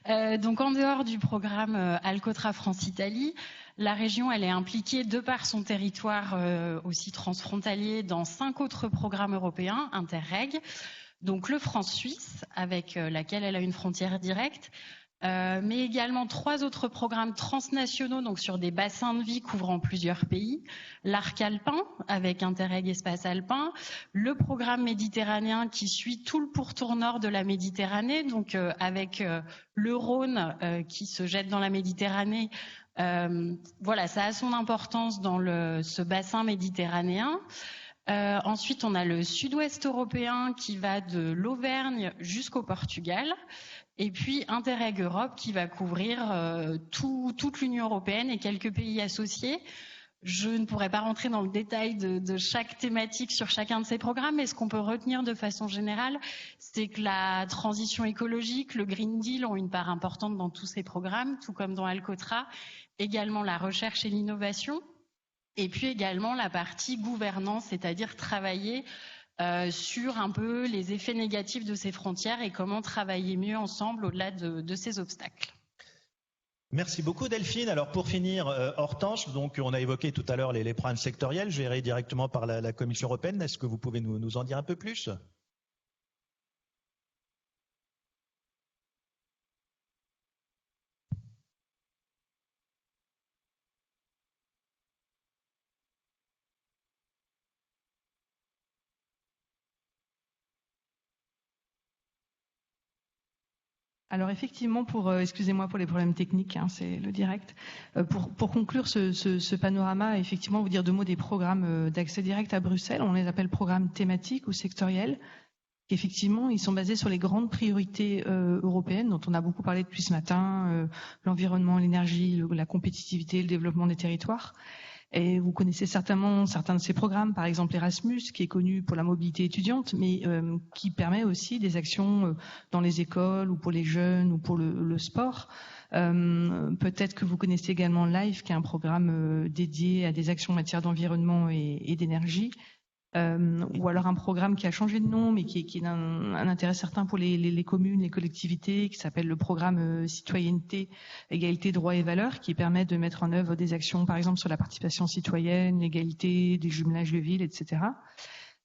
Donc en dehors du programme Alcotra France-Italie, la région elle est impliquée de par son territoire aussi transfrontalier dans 5 autres programmes européens, Interreg. Donc le France-Suisse, avec laquelle elle a une frontière directe, mais également 3 autres programmes transnationaux, donc sur des bassins de vie couvrant plusieurs pays. L'Arc alpin, avec Interreg Espace Alpin. Le programme méditerranéen qui suit tout le pourtour nord de la Méditerranée, donc avec le Rhône qui se jette dans la Méditerranée. Voilà, ça a son importance dans ce bassin méditerranéen. Ensuite, on a le sud-ouest européen qui va de l'Auvergne jusqu'au Portugal. Et puis Interreg Europe qui va couvrir toute l'Union européenne et quelques pays associés. Je ne pourrais pas rentrer dans le détail de chaque thématique sur chacun de ces programmes, mais ce qu'on peut retenir de façon générale, c'est que la transition écologique, le Green Deal ont une part importante dans tous ces programmes, tout comme dans Alcotra, également la recherche et l'innovation, et puis également la partie gouvernance, c'est-à-dire travailler sur un peu les effets négatifs de ces frontières et comment travailler mieux ensemble au-delà de ces obstacles. Merci beaucoup Delphine. Alors pour finir, Hortense, donc on a évoqué tout à l'heure les programmes sectoriels gérés directement par la Commission européenne. Est-ce que vous pouvez nous en dire un peu plus ? Alors effectivement, excusez-moi pour les problèmes techniques, hein, c'est le direct. Pour conclure ce panorama, effectivement, vous dire 2 mots des programmes d'accès direct à Bruxelles. On les appelle programmes thématiques ou sectoriels. Effectivement, ils sont basés sur les grandes priorités européennes dont on a beaucoup parlé depuis ce matin, l'environnement, l'énergie, la compétitivité, le développement des territoires. Et vous connaissez certainement certains de ces programmes, par exemple Erasmus, qui est connu pour la mobilité étudiante, mais qui permet aussi des actions dans les écoles ou pour les jeunes ou pour le sport. Peut-être que vous connaissez également LIFE, qui est un programme dédié à des actions en matière d'environnement et d'énergie. Ou alors un programme qui a changé de nom, mais qui est d'un intérêt certain pour les communes, les collectivités, qui s'appelle le programme Citoyenneté, Égalité, Droits et Valeurs, qui permet de mettre en œuvre des actions, par exemple, sur la participation citoyenne, l'égalité, des jumelages de villes, etc.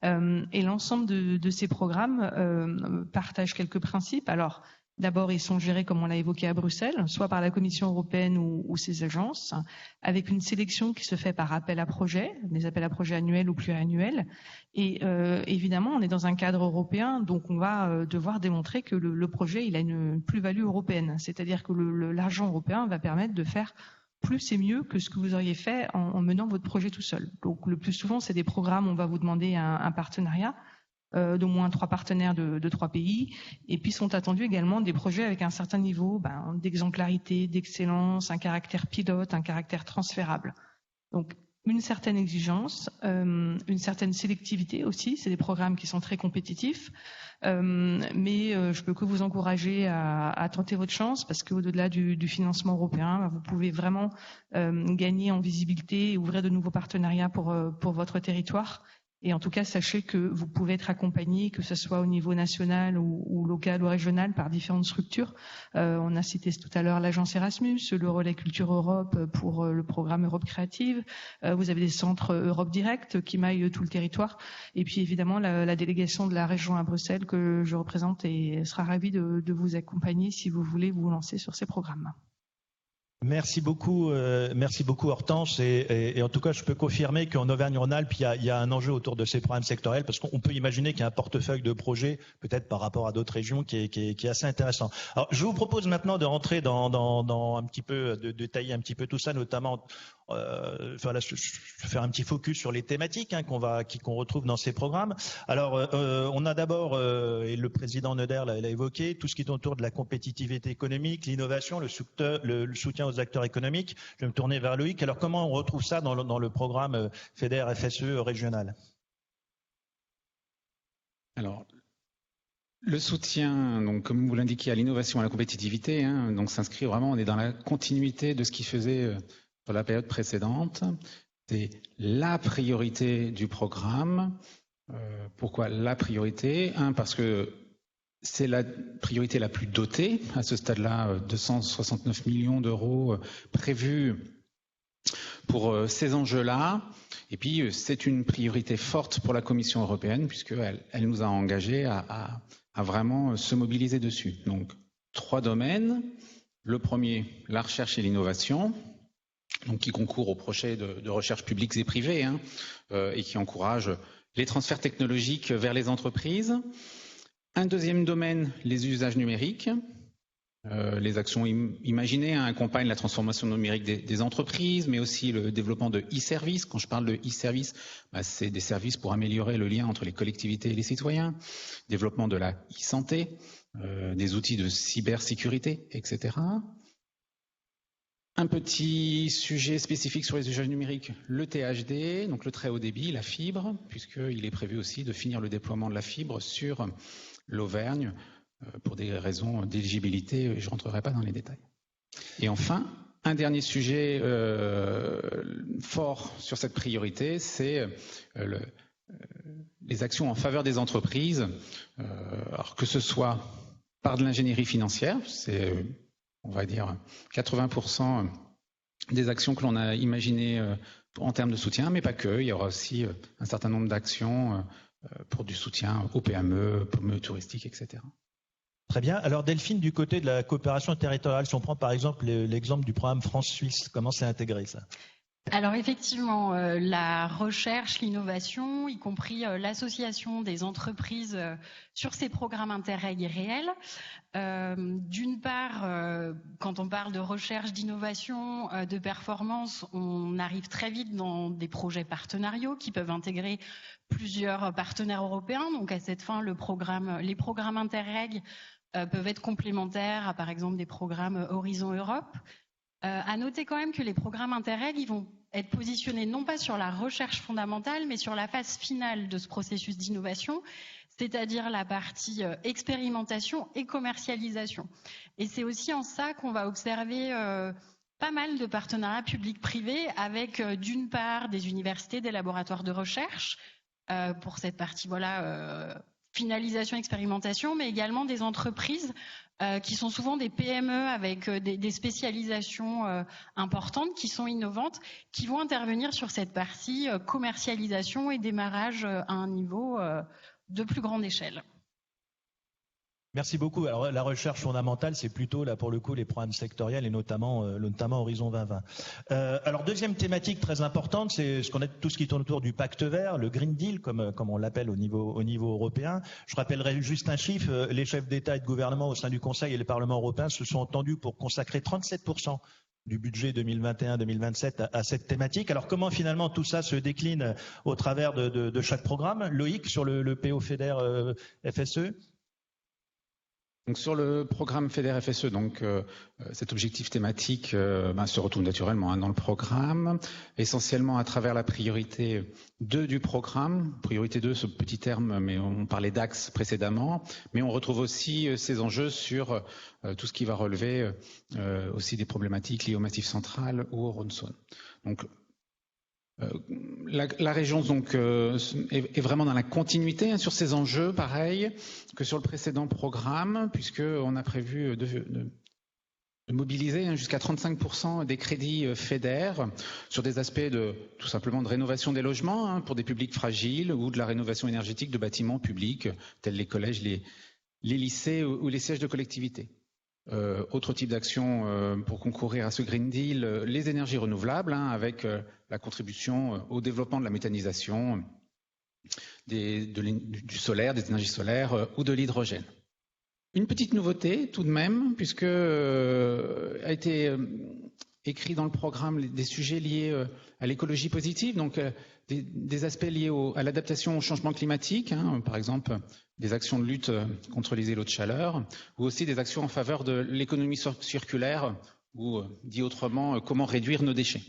Et l'ensemble de ces programmes partagent quelques principes. Alors, d'abord, ils sont gérés, comme on l'a évoqué à Bruxelles, soit par la Commission européenne ou ses agences, avec une sélection qui se fait par appel à projet, des appels à projets annuels ou pluriannuels. Et évidemment, on est dans un cadre européen, donc on va devoir démontrer que le projet il a une plus-value européenne. C'est-à-dire que l'argent européen va permettre de faire plus et mieux que ce que vous auriez fait en menant votre projet tout seul. Donc le plus souvent, c'est des programmes, on va vous demander un partenariat d'au moins 3 partenaires de 3 pays, et puis sont attendus également des projets avec un certain niveau d'exemplarité, d'excellence, un caractère pilote, un caractère transférable. Donc une certaine exigence, une certaine sélectivité aussi, c'est des programmes qui sont très compétitifs, mais je peux que vous encourager à tenter votre chance, parce qu'au-delà du financement européen, vous pouvez vraiment gagner en visibilité et ouvrir de nouveaux partenariats pour votre territoire. Et en tout cas, sachez que vous pouvez être accompagné, que ce soit au niveau national ou local ou régional, par différentes structures. On a cité tout à l'heure l'agence Erasmus, le relais Culture Europe pour le programme Europe Créative. Vous avez des centres Europe Direct qui maillent tout le territoire. Et puis évidemment, la délégation de la région à Bruxelles que je représente et sera ravie de vous accompagner si vous voulez vous lancer sur ces programmes. Merci beaucoup Hortense. Et en tout cas, je peux confirmer qu'en Auvergne-Rhône-Alpes, il y a un enjeu autour de ces programmes sectoriels, parce qu'on peut imaginer qu'il y a un portefeuille de projets, peut-être par rapport à d'autres régions, qui est assez intéressant. Alors, je vous propose maintenant de rentrer dans un petit peu, de détailler un petit peu tout ça, notamment. Là, je vais faire un petit focus sur les thématiques qu'on retrouve dans ces programmes. Alors, on a d'abord, et le président Noder l'a évoqué, tout ce qui est autour de la compétitivité économique, l'innovation, le soutien aux acteurs économiques. Je vais me tourner vers Loïc. Alors, comment on retrouve ça dans le programme FEDER FSE régional? Alors, le soutien, donc comme vous l'indiquez, à l'innovation et à la compétitivité, donc s'inscrit vraiment, on est dans la continuité de ce qui faisait sur la période précédente. C'est la priorité du programme. Pourquoi la priorité? Parce que c'est la priorité la plus dotée. À ce stade-là, 269 millions d'euros prévus pour ces enjeux-là. Et puis, c'est une priorité forte pour la Commission européenne, puisqu'elle nous a engagés à vraiment se mobiliser dessus. Donc, 3 domaines. Le premier, la recherche et l'innovation, donc qui concourt aux projets de recherche publics et privés, et qui encourage les transferts technologiques vers les entreprises. Un deuxième domaine, les usages numériques. Les actions imaginées accompagnent la transformation numérique des entreprises, mais aussi le développement de e-services. Quand je parle de e-services, c'est des services pour améliorer le lien entre les collectivités et les citoyens, développement de la e-santé, des outils de cybersécurité, etc. Un petit sujet spécifique sur les usages numériques, le THD, donc le très haut débit, la fibre, puisqu'il est prévu aussi de finir le déploiement de la fibre sur l'Auvergne, pour des raisons d'éligibilité, je ne rentrerai pas dans les détails. Et enfin, un dernier sujet fort sur cette priorité, c'est les actions en faveur des entreprises, alors que ce soit par de l'ingénierie financière, c'est on va dire 80% des actions que l'on a imaginées en termes de soutien, mais pas que, il y aura aussi un certain nombre d'actions pour du soutien aux PME, PME touristiques, etc. Très bien. Alors Delphine, du côté de la coopération territoriale, si on prend par exemple l'exemple du programme France-Suisse, comment c'est intégré ça? Alors effectivement, la recherche, l'innovation, y compris l'association des entreprises sur ces programmes Interreg est réelle. D'une part, quand on parle de recherche, d'innovation, de performance, on arrive très vite dans des projets partenariaux qui peuvent intégrer plusieurs partenaires européens. Donc à cette fin, les programmes Interreg peuvent être complémentaires à par exemple des programmes Horizon Europe. À noter quand même que les programmes Interreg, ils vont être positionnés non pas sur la recherche fondamentale, mais sur la phase finale de ce processus d'innovation, c'est-à-dire la partie expérimentation et commercialisation. Et c'est aussi en ça qu'on va observer pas mal de partenariats publics-privés avec d'une part des universités, des laboratoires de recherche pour cette partie finalisation, expérimentation, mais également des entreprises qui sont souvent des PME avec des spécialisations importantes, qui sont innovantes, qui vont intervenir sur cette partie commercialisation et démarrage à un niveau de plus grande échelle. Merci beaucoup. Alors la recherche fondamentale, c'est plutôt là pour le coup les programmes sectoriels et notamment Horizon 2020. Alors deuxième thématique très importante, c'est tout ce qui tourne autour du Pacte Vert, le Green Deal comme on l'appelle au niveau européen. Je rappellerai juste un chiffre, les chefs d'État et de gouvernement au sein du Conseil et le Parlement européen se sont entendus pour consacrer 37% du budget 2021-2027 à cette thématique. Alors comment finalement tout ça se décline au travers de chaque programme? Loïc, sur le PO FEDER FSE. Donc sur le programme FEDER FSE, cet objectif thématique se retrouve naturellement dans le programme, essentiellement à travers la priorité 2 du programme. Priorité 2, ce petit terme, mais on parlait d'axes précédemment, mais on retrouve aussi ces enjeux sur tout ce qui va relever aussi des problématiques liées au Massif central ou au Rhône-Saône. Donc la région est vraiment dans la continuité sur ces enjeux, pareil que sur le précédent programme, puisqu'on a prévu de mobiliser jusqu'à 35% des crédits FEDER sur des aspects tout simplement de rénovation des logements pour des publics fragiles ou de la rénovation énergétique de bâtiments publics tels les collèges, les lycées ou les sièges de collectivités. Autre type d'action pour concourir à ce Green Deal, les énergies renouvelables, avec la contribution au développement de la méthanisation, du solaire, des énergies solaires ou de l'hydrogène. Une petite nouveauté tout de même, puisque a été écrit dans le programme des sujets liés à l'écologie positive, donc des aspects liés à l'adaptation au changement climatique, par exemple des actions de lutte contre les îlots de chaleur, ou aussi des actions en faveur de l'économie circulaire, ou dit autrement, comment réduire nos déchets.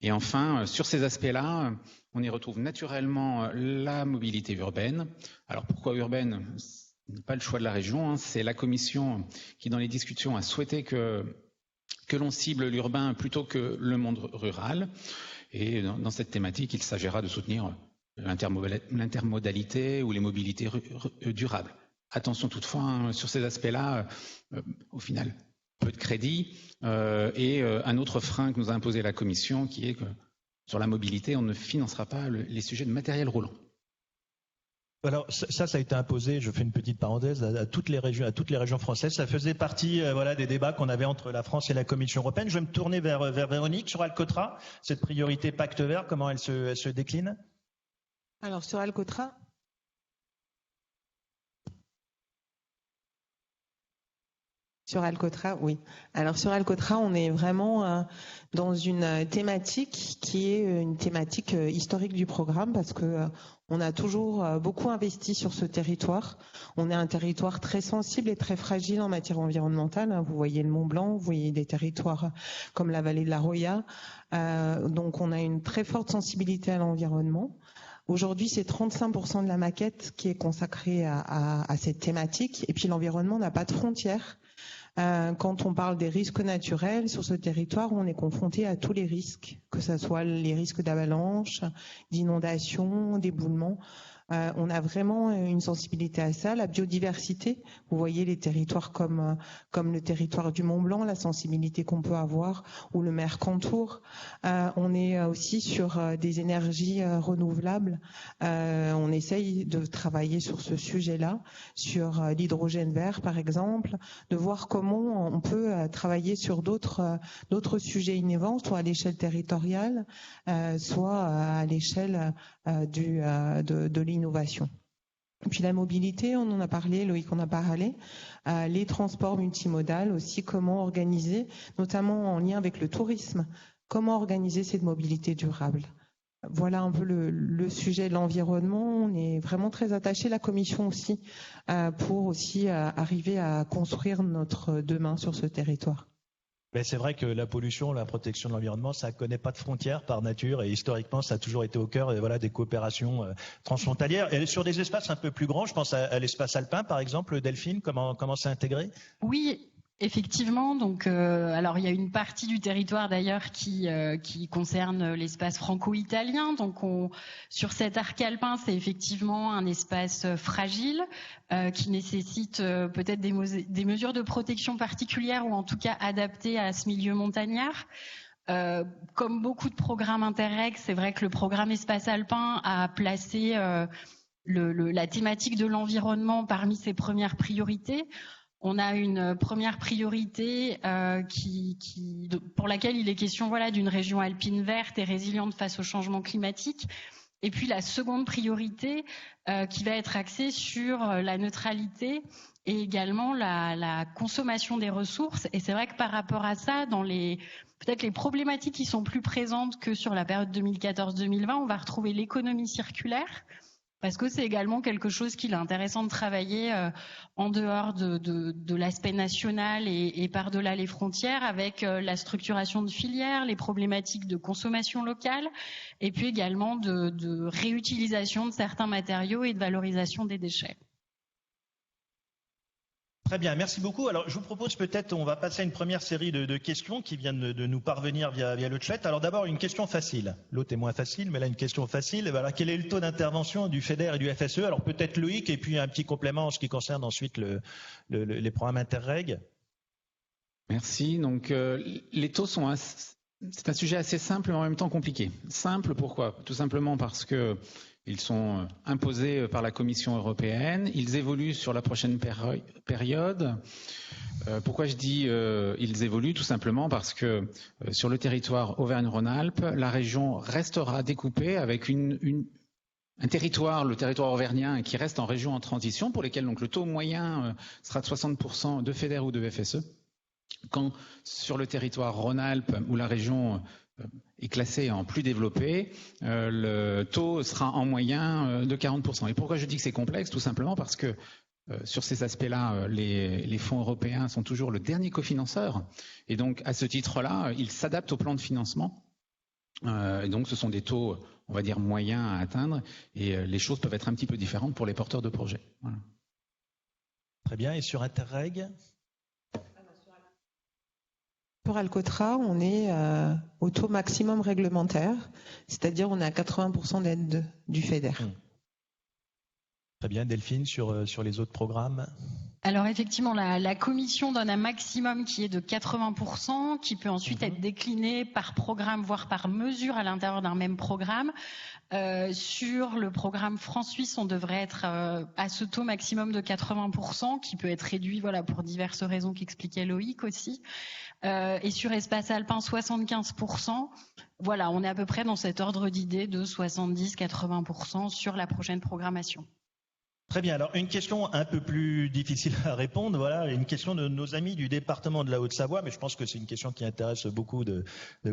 Et enfin, sur ces aspects-là, on y retrouve naturellement la mobilité urbaine. Alors pourquoi urbaine ? Ce n'est pas le choix de la région, c'est la Commission qui, dans les discussions, a souhaité que l'on cible l'urbain plutôt que le monde rural. Et dans cette thématique, il s'agira de soutenir l'intermodalité ou les mobilités durables. Attention toutefois, sur ces aspects-là, au final, peu de crédits et un autre frein que nous a imposé la Commission, qui est que sur la mobilité, on ne financera pas les sujets de matériel roulant. Alors ça a été imposé, je fais une petite parenthèse, à toutes les régions françaises. Ça faisait partie des débats qu'on avait entre la France et la Commission européenne. Je vais me tourner vers Véronique sur Alcotra. Cette priorité Pacte Vert, comment elle se décline? Alors sur Alcotra, oui. Alors sur Alcotra, on est vraiment dans une thématique qui est une thématique historique du programme parce que on a toujours beaucoup investi sur ce territoire. On est un territoire très sensible et très fragile en matière environnementale. Vous voyez le Mont Blanc, vous voyez des territoires comme la vallée de la Roya. Donc on a une très forte sensibilité à l'environnement. Aujourd'hui, c'est 35% de la maquette qui est consacrée à cette thématique. Et puis l'environnement n'a pas de frontières. Quand on parle des risques naturels sur ce territoire, on est confronté à tous les risques, que ce soit les risques d'avalanche, d'inondation, d'éboulement. On a vraiment une sensibilité à ça. La biodiversité, vous voyez les territoires comme le territoire du Mont Blanc, la sensibilité qu'on peut avoir, ou le Mercantour. On est aussi sur des énergies renouvelables. On essaye de travailler sur ce sujet-là, sur l'hydrogène vert par exemple, de voir comment on peut travailler sur d'autres sujets innovants, soit à l'échelle territoriale, soit à l'échelle de l'innovation. Et puis la mobilité, on en a parlé, Loïc en a parlé, les transports multimodaux aussi, comment organiser, notamment en lien avec le tourisme, comment organiser cette mobilité durable. Voilà un peu le sujet de l'environnement. On est vraiment très attaché, la Commission aussi, pour aussi arriver à construire notre demain sur ce territoire. Mais c'est vrai que la pollution, la protection de l'environnement, ça ne connaît pas de frontières par nature et historiquement, ça a toujours été au cœur des coopérations transfrontalières. Et sur des espaces un peu plus grands, je pense à l'espace alpin par exemple, Delphine, comment c'est intégré ? Oui. Effectivement, donc alors il y a une partie du territoire d'ailleurs qui concerne l'espace franco-italien. Donc sur cet arc alpin, c'est effectivement un espace fragile qui nécessite peut-être des mesures de protection particulières ou en tout cas adaptées à ce milieu montagnard. Comme beaucoup de programmes Interreg, c'est vrai que le programme Espace Alpin a placé la thématique de l'environnement parmi ses premières priorités. On a une première priorité pour laquelle il est question d'une région alpine verte et résiliente face au changement climatique. Et puis la seconde priorité qui va être axée sur la neutralité et également la consommation des ressources. Et c'est vrai que par rapport à ça, dans peut-être les problématiques qui sont plus présentes que sur la période 2014-2020, on va retrouver l'économie circulaire. Parce que c'est également quelque chose qu'il est intéressant de travailler en dehors de l'aspect national et par-delà les frontières avec la structuration de filières, les problématiques de consommation locale et puis également de réutilisation de certains matériaux et de valorisation des déchets. Très bien, merci beaucoup. Alors, je vous propose peut-être, on va passer à une première série de questions qui viennent de nous parvenir via le chat. Alors d'abord, une question facile. L'autre est moins facile, mais là, une question facile. Voilà, quel est le taux d'intervention du FEDER et du FSE? Alors peut-être Loïc, et puis un petit complément en ce qui concerne ensuite les programmes Interreg. Merci. Donc, les taux sont... C'est un sujet assez simple, mais en même temps compliqué. Simple, pourquoi? Tout simplement parce que ils sont imposés par la Commission européenne. Ils évoluent sur la prochaine période. Pourquoi je dis ils évoluent? Tout simplement parce que sur le territoire Auvergne-Rhône-Alpes, la région restera découpée avec un territoire, le territoire auvergnat, qui reste en région en transition, pour lesquels donc le taux moyen sera de 60% de FEDER ou de FSE. Quand sur le territoire Rhône-Alpes, où la région est classée en plus développé, le taux sera en moyen de 40%. Et pourquoi je dis que c'est complexe? Tout simplement parce que sur ces aspects-là, les fonds européens sont toujours le dernier cofinanceur. Et donc, à ce titre-là, ils s'adaptent au plan de financement. Et donc, ce sont des taux, on va dire, moyens à atteindre. Et les choses peuvent être un petit peu différentes pour les porteurs de projets. Voilà. Très bien. Et sur Interreg ? Pour Alcotra, on est au taux maximum réglementaire, c'est-à-dire on est à 80% d'aide du FEDER. Très bien, Delphine, sur les autres programmes. Alors effectivement, la Commission donne un maximum qui est de 80%, qui peut ensuite être décliné par programme, voire par mesure à l'intérieur d'un même programme. Sur le programme France-Suisse, on devrait être à ce taux maximum de 80%, qui peut être réduit pour diverses raisons qu'expliquait Loïc aussi. Et sur Espace Alpin, 75%. Voilà, on est à peu près dans cet ordre d'idée de 70-80% sur la prochaine programmation. Très bien. Alors, une question un peu plus difficile à répondre. Voilà, une question de nos amis du département de la Haute-Savoie, mais je pense que c'est une question qui intéresse beaucoup de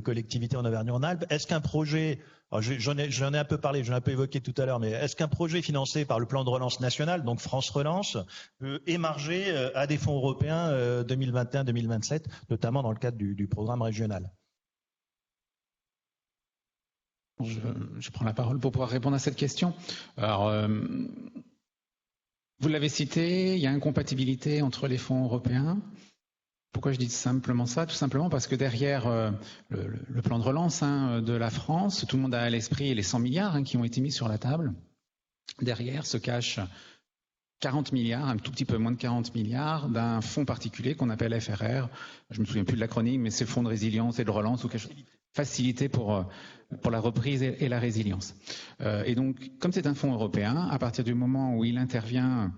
collectivités en Auvergne-Rhône-Alpes. Est-ce qu'un projet, j'en ai un peu parlé, j'en ai un peu évoqué tout à l'heure, mais est-ce qu'un projet financé par le plan de relance national, donc France Relance, peut émarger à des fonds européens 2021-2027, notamment dans le cadre du programme régional? Je prends la parole pour pouvoir répondre à cette question. Alors, vous l'avez cité, il y a incompatibilité entre les fonds européens. Pourquoi je dis simplement ça? Tout simplement parce que derrière le plan de relance de la France, tout le monde a à l'esprit les 100 milliards qui ont été mis sur la table. Derrière se cachent 40 milliards, un tout petit peu moins de 40 milliards, d'un fonds particulier qu'on appelle FRR. Je me souviens plus de l'acronyme, mais c'est Fonds de résilience et de relance ou quelque chose. Facilité pour la reprise et la résilience. Et donc, comme c'est un fonds européen, à partir du moment où il intervient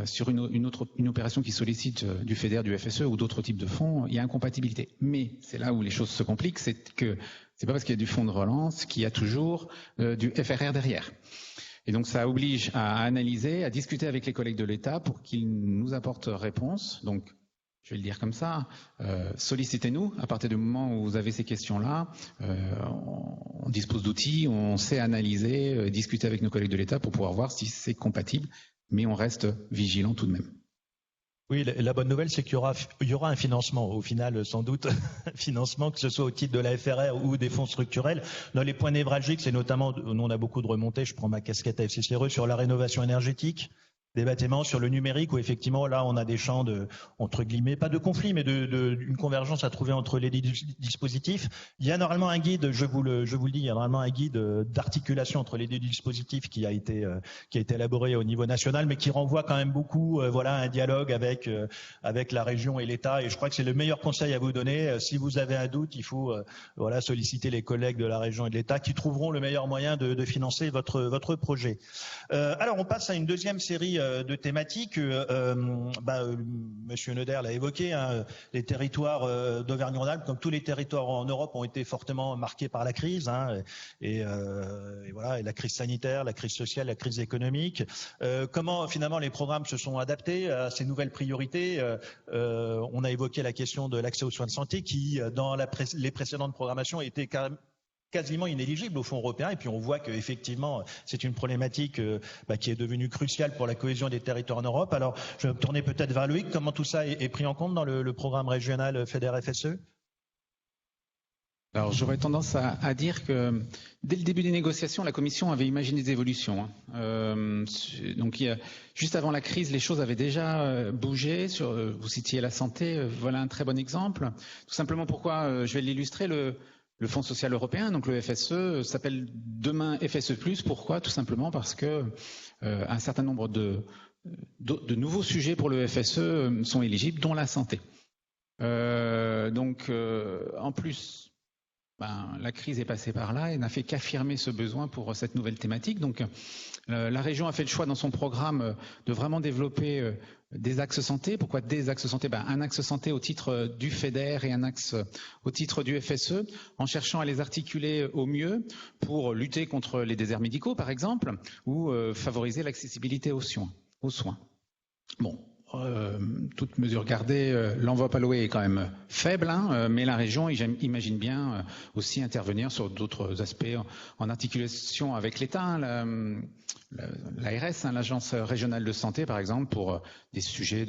sur une opération qui sollicite du FEDER, du FSE ou d'autres types de fonds, il y a incompatibilité. Mais c'est là où les choses se compliquent, c'est que c'est pas parce qu'il y a du fonds de relance qu'il y a toujours du FRR derrière. Et donc, ça oblige à analyser, à discuter avec les collègues de l'État pour qu'ils nous apportent réponse. Donc, je vais le dire comme ça, sollicitez-nous à partir du moment où vous avez ces questions-là. On dispose d'outils, on sait analyser, discuter avec nos collègues de l'État pour pouvoir voir si c'est compatible, mais on reste vigilant tout de même. Oui, la bonne nouvelle, c'est qu'il y aura un financement, au final, sans doute, financement, que ce soit au titre de la FRR ou des fonds structurels. Dans les points névralgiques, c'est notamment, nous on a beaucoup de remontées, je prends ma casquette à FCCRE, sur la rénovation énergétique des bâtiments, sur le numérique, où effectivement, là, on a des champs de, entre guillemets, pas de conflit, mais d'une convergence à trouver entre les dispositifs. Il y a normalement un guide, je vous le dis, il y a normalement un guide d'articulation entre les deux dispositifs qui a été élaboré au niveau national, mais qui renvoie quand même beaucoup, voilà, un dialogue avec la région et l'État. Et je crois que c'est le meilleur conseil à vous donner. Si vous avez un doute, il faut, voilà, solliciter les collègues de la région et de l'État qui trouveront le meilleur moyen de financer votre projet. Alors, on passe à une deuxième série de thématiques. Monsieur Noder l'a évoqué, hein, les territoires d'Auvergne-Rhône-Alpes, comme tous les territoires en Europe, ont été fortement marqués par la crise, hein, et voilà, et la crise sanitaire, la crise sociale, la crise économique. Comment finalement les programmes se sont adaptés à ces nouvelles priorités? On a évoqué la question de l'accès aux soins de santé, qui dans les précédentes programmations était quasiment inéligible au fonds européen, et puis on voit qu'effectivement c'est une problématique qui est devenue cruciale pour la cohésion des territoires en Europe. Alors je vais me tourner peut-être vers Loïc, comment tout ça est pris en compte dans le programme régional FEDER-FSE? Alors j'aurais tendance à dire que dès le début des négociations, la Commission avait imaginé des évolutions. Donc juste avant la crise, les choses avaient déjà bougé. Vous citiez la santé, voilà un très bon exemple. Tout simplement pourquoi, je vais l'illustrer, le Fonds social européen, donc le FSE, s'appelle demain FSE+. Pourquoi? Tout simplement parce que un certain nombre de nouveaux sujets pour le FSE sont éligibles, dont la santé. En plus, la crise est passée par là et n'a fait qu'affirmer ce besoin pour cette nouvelle thématique. Donc, la région a fait le choix dans son programme de vraiment développer des axes santé. Pourquoi des axes santé? Un axe santé au titre du FEDER et un axe au titre du FSE, en cherchant à les articuler au mieux pour lutter contre les déserts médicaux, par exemple, ou favoriser l'accessibilité aux soins. Bon. Toute mesure gardée, l'enveloppe allouée est quand même faible, hein, mais la région imagine bien aussi intervenir sur d'autres aspects en articulation avec l'État, l'ARS, l'Agence régionale de santé par exemple, pour des sujets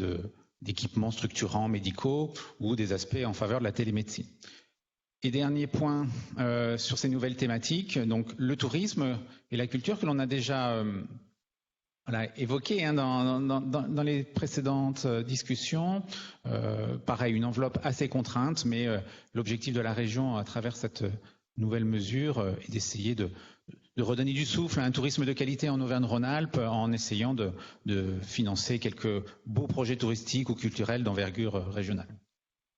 d'équipements structurants médicaux ou des aspects en faveur de la télémédecine. Et dernier point sur ces nouvelles thématiques, donc le tourisme et la culture que l'on a déjà évoqué dans les précédentes discussions. Pareil, une enveloppe assez contrainte, mais l'objectif de la région à travers cette nouvelle mesure est d'essayer de redonner du souffle à un tourisme de qualité en Auvergne-Rhône-Alpes en essayant de financer quelques beaux projets touristiques ou culturels d'envergure régionale.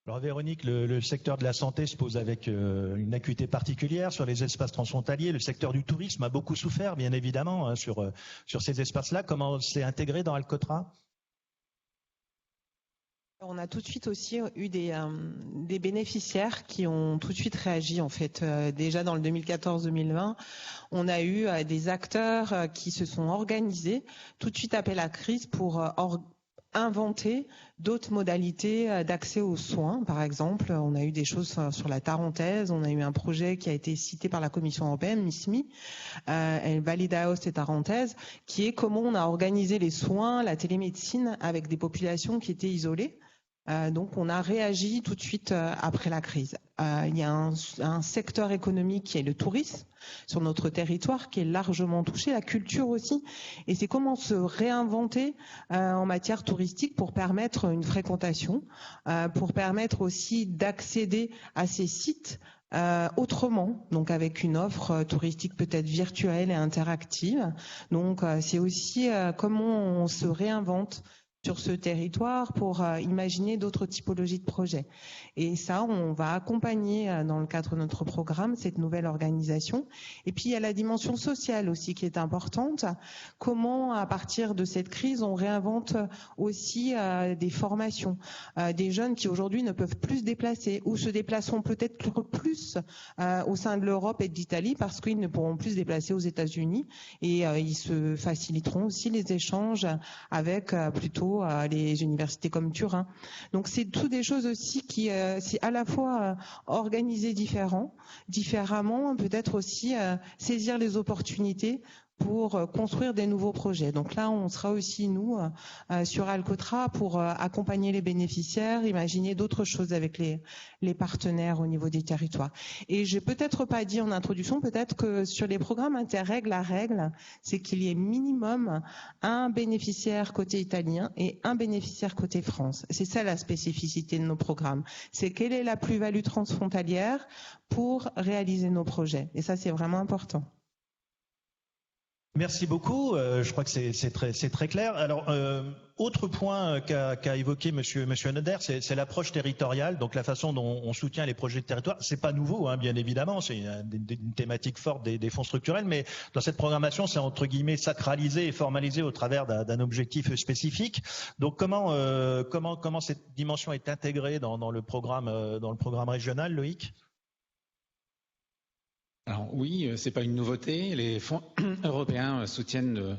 Alors Véronique, le secteur de la santé se pose avec une acuité particulière sur les espaces transfrontaliers. Le secteur du tourisme a beaucoup souffert, bien évidemment, hein, sur ces espaces-là. Comment c'est intégré dans Alcotra? On a tout de suite aussi eu des bénéficiaires qui ont tout de suite réagi en fait. Déjà dans le 2014-2020, on a eu des acteurs qui se sont organisés tout de suite après la crise pour inventer d'autres modalités d'accès aux soins. Par exemple, on a eu des choses sur la Tarentaise, on a eu un projet qui a été cité par la Commission européenne, MISMI, Validaos et Tarentaise, qui est comment on a organisé les soins, la télémédecine avec des populations qui étaient isolées. Donc on a réagi tout de suite après la crise. Il y a un secteur économique qui est le tourisme sur notre territoire qui est largement touché, la culture aussi, et c'est comment se réinventer en matière touristique pour permettre une fréquentation, pour permettre aussi d'accéder à ces sites autrement, donc avec une offre touristique peut-être virtuelle et interactive. Donc c'est aussi comment on se réinvente sur ce territoire pour imaginer d'autres typologies de projets. Et ça, on va accompagner dans le cadre de notre programme cette nouvelle organisation. Et puis, il y a la dimension sociale aussi qui est importante. Comment, à partir de cette crise, on réinvente aussi des formations. Des jeunes qui aujourd'hui ne peuvent plus se déplacer ou se déplaceront peut-être plus au sein de l'Europe et de l'Italie parce qu'ils ne pourront plus se déplacer aux États-Unis et ils se faciliteront aussi les échanges avec plutôt les universités comme Turin. Donc c'est toutes des choses aussi qui c'est à la fois organisé différemment, peut-être aussi saisir les opportunités pour construire des nouveaux projets. Donc là, on sera aussi, nous, sur Alcotra pour accompagner les bénéficiaires, imaginer d'autres choses avec les partenaires au niveau des territoires. Et j'ai peut-être pas dit en introduction, peut-être que sur les programmes Interreg, la règle, c'est qu'il y ait minimum un bénéficiaire côté italien et un bénéficiaire côté France. C'est ça la spécificité de nos programmes. C'est quelle est la plus-value transfrontalière pour réaliser nos projets. Et ça, c'est vraiment important. Merci beaucoup. Je crois que c'est très clair. Alors, autre point qu'a évoqué Monsieur Noder, c'est l'approche territoriale, donc la façon dont on soutient les projets de territoire. C'est pas nouveau, hein, bien évidemment. C'est une thématique forte des fonds structurels, mais dans cette programmation, c'est entre guillemets sacralisé et formalisé au travers d'un objectif spécifique. Donc, comment cette dimension est intégrée dans le programme régional, Loïc ? Alors oui, c'est pas une nouveauté. Les fonds européens soutiennent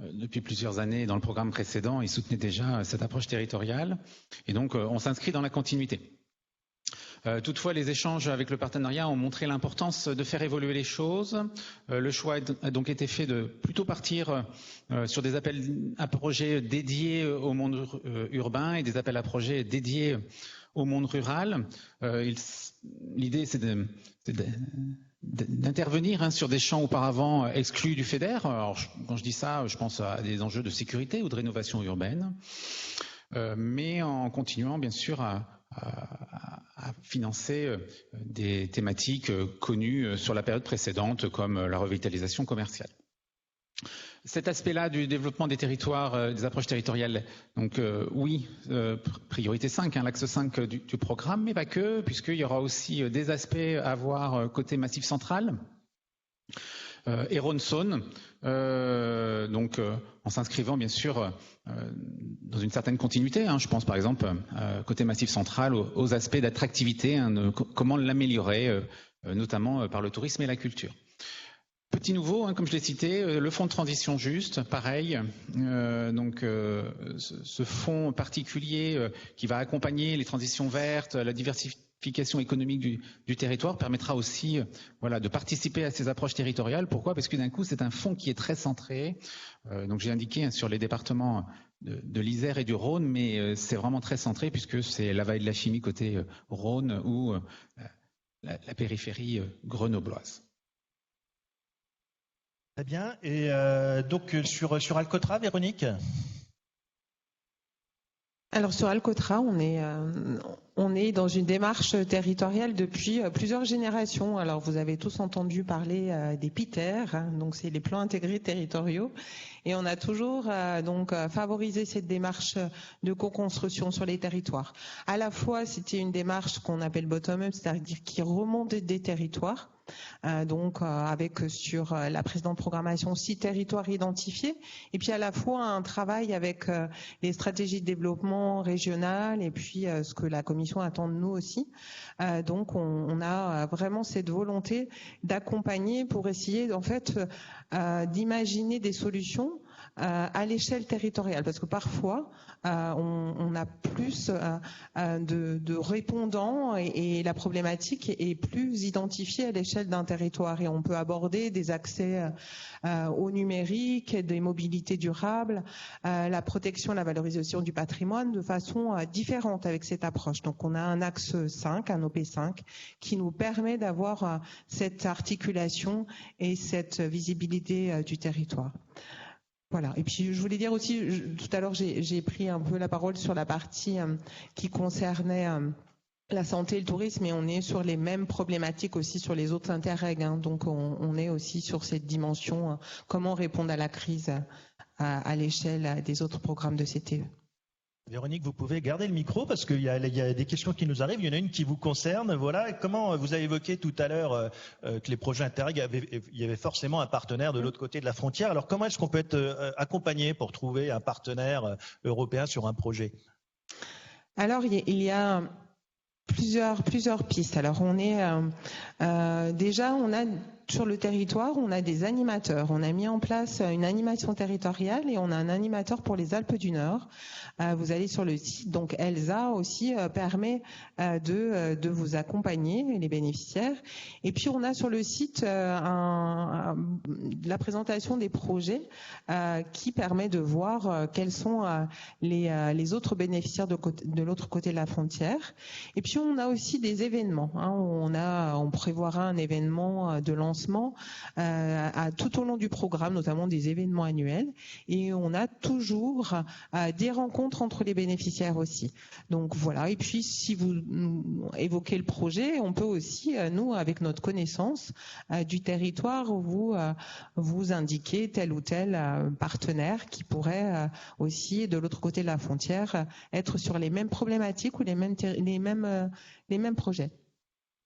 depuis plusieurs années, dans le programme précédent, ils soutenaient déjà cette approche territoriale. Et donc, on s'inscrit dans la continuité. Toutefois, les échanges avec le partenariat ont montré l'importance de faire évoluer les choses. Le choix a donc été fait de plutôt partir sur des appels à projets dédiés au monde urbain et des appels à projets dédiés au monde rural. L'idée, c'est d'intervenir sur des champs auparavant exclus du FEDER. Alors, quand je dis ça, je pense à des enjeux de sécurité ou de rénovation urbaine, mais en continuant bien sûr à financer des thématiques connues sur la période précédente, comme la revitalisation commerciale. Cet aspect-là du développement des territoires, des approches territoriales, donc oui, priorité 5, l'axe 5 du programme, mais pas que, puisqu'il y aura aussi des aspects à voir côté Massif central et Rhône-Saône, donc en s'inscrivant bien sûr dans une certaine continuité. Je pense par exemple côté Massif central aux aspects d'attractivité, comment l'améliorer, notamment par le tourisme et la culture. Petit nouveau, comme je l'ai cité, le fonds de transition juste, pareil. Donc, ce fonds particulier qui va accompagner les transitions vertes, la diversification économique du territoire permettra aussi, de participer à ces approches territoriales. Pourquoi ? Parce que d'un coup, c'est un fonds qui est très centré. Donc, j'ai indiqué sur les départements de l'Isère et du Rhône, mais c'est vraiment très centré puisque c'est la Vallée de la Chimie côté Rhône ou la périphérie grenobloise. Très bien. Et donc sur Alcotra, Véronique ? Alors sur Alcotra, on est dans une démarche territoriale depuis plusieurs générations. Alors vous avez tous entendu parler des PITER, donc c'est les plans intégrés territoriaux, et on a toujours favorisé cette démarche de co-construction sur les territoires. À la fois, c'était une démarche qu'on appelle bottom-up, c'est-à-dire qui remonte des territoires. Avec sur la précédente programmation 6 territoires identifiés, et puis à la fois un travail avec les stratégies de développement régionales et puis ce que la Commission attend de nous aussi. Donc on a vraiment cette volonté d'accompagner pour essayer en fait d'imaginer des solutions à l'échelle territoriale, parce que parfois on a plus de répondants et la problématique est plus identifiée à l'échelle d'un territoire, et on peut aborder des accès au numérique, des mobilités durables, la protection, la valorisation du patrimoine de façon différente avec cette approche. Donc on a un axe 5, un OP5, qui nous permet d'avoir cette articulation et cette visibilité du territoire. Voilà. Et puis je voulais dire aussi, tout à l'heure j'ai pris un peu la parole sur la partie qui concernait la santé et le tourisme, et on est sur les mêmes problématiques aussi sur les autres Interreg. Donc on est aussi sur cette dimension, comment répondre à la crise à l'échelle des autres programmes de CTE. Véronique, vous pouvez garder le micro parce qu'il y a des questions qui nous arrivent. Il y en a une qui vous concerne. Voilà. Comment vous avez évoqué tout à l'heure que les projets Interreg, il y avait forcément un partenaire de l'autre côté de la frontière. Alors comment est-ce qu'on peut être accompagné pour trouver un partenaire européen sur un projet ? Alors il y a plusieurs pistes. Alors on est déjà, on a sur le territoire, on a des animateurs. On a mis en place une animation territoriale et on a un animateur pour les Alpes du Nord. Vous allez sur le site, donc ELSA aussi permet de vous accompagner, les bénéficiaires. Et puis on a sur le site la présentation des projets qui permet de voir quels sont les autres bénéficiaires de l'autre côté de la frontière. Et puis on a aussi des événements. On prévoira un événement de lancement tout au long du programme, notamment des événements annuels. Et on a toujours des rencontres entre les bénéficiaires aussi. Donc voilà. Et puis si vous évoquez le projet, on peut aussi, nous, avec notre connaissance du territoire, vous indiquer tel ou tel partenaire qui pourrait aussi, de l'autre côté de la frontière, être sur les mêmes problématiques ou les mêmes projets.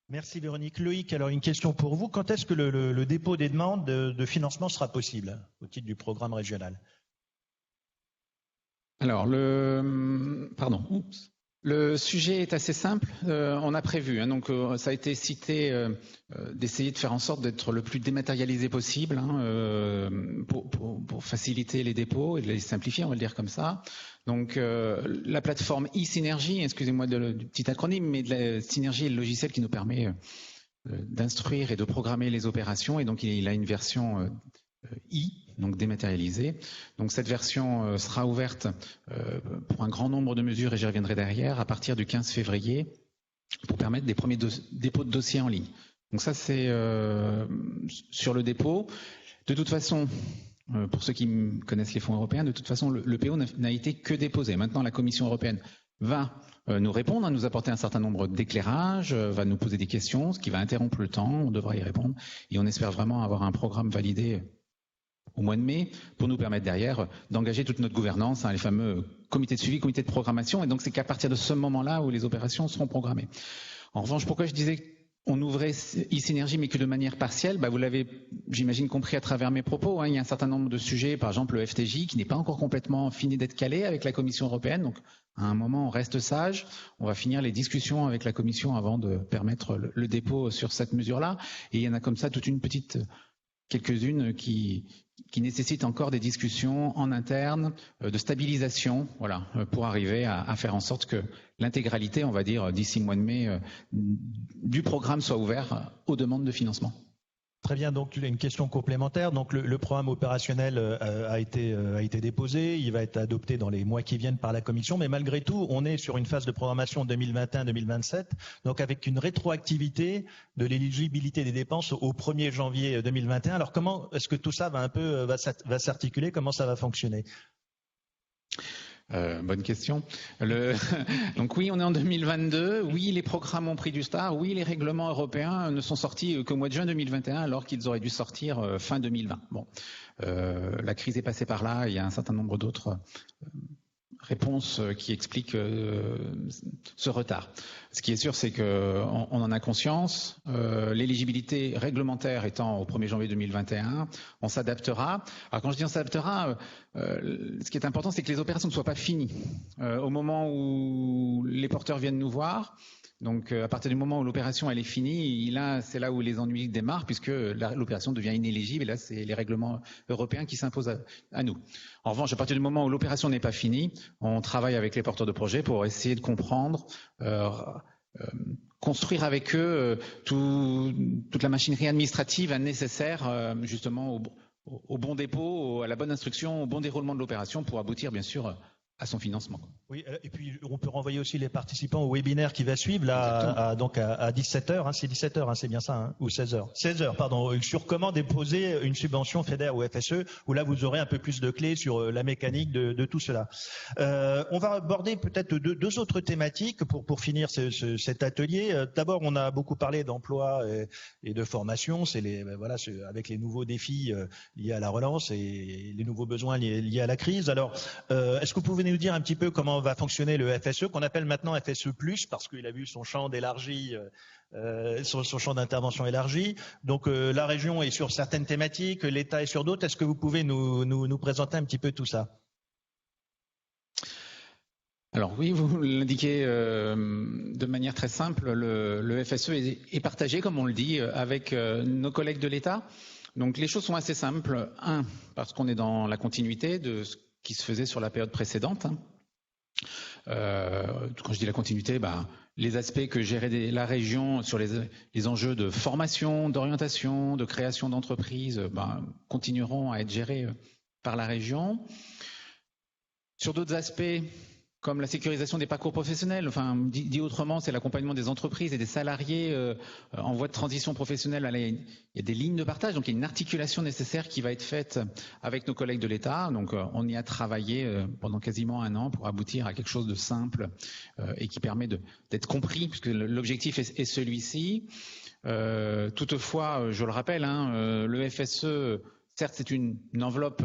Merci Véronique. Loïc, alors une question pour vous. Quand est-ce que le dépôt des demandes de financement sera possible au titre du programme régional ? Alors, le sujet est assez simple. On a prévu, donc ça a été cité, d'essayer de faire en sorte d'être le plus dématérialisé possible pour faciliter les dépôts et de les simplifier, on va le dire comme ça. Donc, la plateforme e-Synergie, excusez-moi du petit acronyme, mais de la Synergie est le logiciel qui nous permet d'instruire et de programmer les opérations. Et donc, il a une version donc dématérialisée. Donc cette version sera ouverte pour un grand nombre de mesures, et j'y reviendrai derrière, à partir du 15 février, pour permettre des premiers dépôts de dossiers en ligne. Donc ça, c'est sur le dépôt. De toute façon, pour ceux qui connaissent les fonds européens, de toute façon, le PO n'a été que déposé. Maintenant, la Commission européenne va nous répondre, nous apporter un certain nombre d'éclairages, va nous poser des questions, ce qui va interrompre le temps, on devra y répondre, et on espère vraiment avoir un programme validé au mois de mai, pour nous permettre derrière d'engager toute notre gouvernance, les fameux comités de suivi, comités de programmation, et donc c'est qu'à partir de ce moment-là où les opérations seront programmées. En revanche, pourquoi je disais on ouvrait e-Synergie mais que de manière partielle, vous l'avez, j'imagine, compris à travers mes propos, il y a un certain nombre de sujets, par exemple le FTJ, qui n'est pas encore complètement fini d'être calé avec la Commission européenne, donc à un moment on reste sage, on va finir les discussions avec la Commission avant de permettre le dépôt sur cette mesure-là, et il y en a comme ça toute une petite, quelques-unes qui nécessitent encore des discussions en interne, de stabilisation, pour arriver à faire en sorte que l'intégralité, on va dire, d'ici le mois de mai, du programme soit ouvert aux demandes de financement. Très bien, donc une question complémentaire. Donc le programme opérationnel a été déposé, il va être adopté dans les mois qui viennent par la Commission, mais malgré tout, on est sur une phase de programmation 2021-2027, donc avec une rétroactivité de l'éligibilité des dépenses au 1er janvier 2021. Alors comment est-ce que tout ça va s'articuler, comment ça va fonctionner ? Bonne question. Donc oui, on est en 2022. Oui, les programmes ont pris du retard. Oui, les règlements européens ne sont sortis qu'au mois de juin 2021, alors qu'ils auraient dû sortir fin 2020. Bon, la crise est passée par là. Il y a un certain nombre d'autres réponses qui expliquent ce retard. Ce qui est sûr, c'est qu'on en a conscience. L'éligibilité réglementaire étant au 1er janvier 2021, on s'adaptera. Alors quand je dis on s'adaptera, ce qui est important, c'est que les opérations ne soient pas finies. Au moment où les porteurs viennent nous voir, donc à partir du moment où l'opération elle est finie, c'est là où les ennuis démarrent, puisque l'opération devient inéligible, et là c'est les règlements européens qui s'imposent à nous. En revanche, à partir du moment où l'opération n'est pas finie, on travaille avec les porteurs de projets pour essayer de comprendre, construire avec eux toute la machinerie administrative nécessaire justement au bon dépôt, à la bonne instruction, au bon déroulement de l'opération pour aboutir bien sûr à son financement. Oui, et puis on peut renvoyer aussi les participants au webinaire qui va suivre là, donc à 17h, c'est 17h, c'est bien ça, ou 16h. 16h, pardon, sur comment déposer une subvention FEDER ou FSE, où là vous aurez un peu plus de clés sur la mécanique de tout cela. On va aborder peut-être deux autres thématiques pour finir cet atelier. D'abord, on a beaucoup parlé d'emploi et de formation, c'est avec les nouveaux défis liés à la relance et les nouveaux besoins liés à la crise. Alors, est-ce que vous pouvez nous dire un petit peu comment va fonctionner le FSE, qu'on appelle maintenant FSE+, parce qu'il a vu son champ d'élargi, son champ d'intervention élargi. Donc la région est sur certaines thématiques, l'État est sur d'autres. Est-ce que vous pouvez nous présenter un petit peu tout ça ? Alors oui, vous l'indiquez de manière très simple, le FSE est partagé, comme on le dit, avec nos collègues de l'État. Donc les choses sont assez simples. Un, parce qu'on est dans la continuité de ce qui se faisait sur la période précédente. Quand je dis la continuité, les aspects que gérait la région sur les enjeux de formation, d'orientation, de création d'entreprises, continueront à être gérés par la région. Sur d'autres aspects, comme la sécurisation des parcours professionnels, dit autrement, c'est l'accompagnement des entreprises et des salariés en voie de transition professionnelle. Il y a des lignes de partage, donc il y a une articulation nécessaire qui va être faite avec nos collègues de l'État. Donc on y a travaillé pendant quasiment 1 an pour aboutir à quelque chose de simple et qui permet d'être compris, puisque l'objectif est celui-ci. Toutefois, je le rappelle, le FSE, certes, c'est une enveloppe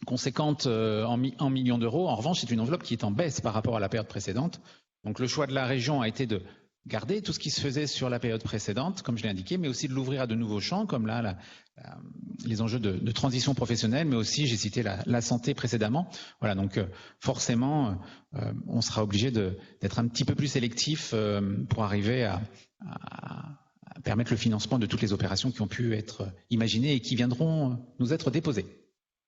conséquente en millions d'euros. En revanche, c'est une enveloppe qui est en baisse par rapport à la période précédente. Donc le choix de la région a été de garder tout ce qui se faisait sur la période précédente, comme je l'ai indiqué, mais aussi de l'ouvrir à de nouveaux champs, comme là les enjeux de transition professionnelle, mais aussi, j'ai cité la santé précédemment. Voilà, donc forcément, on sera obligé d'être un petit peu plus sélectif pour arriver à permettre le financement de toutes les opérations qui ont pu être imaginées et qui viendront nous être déposées.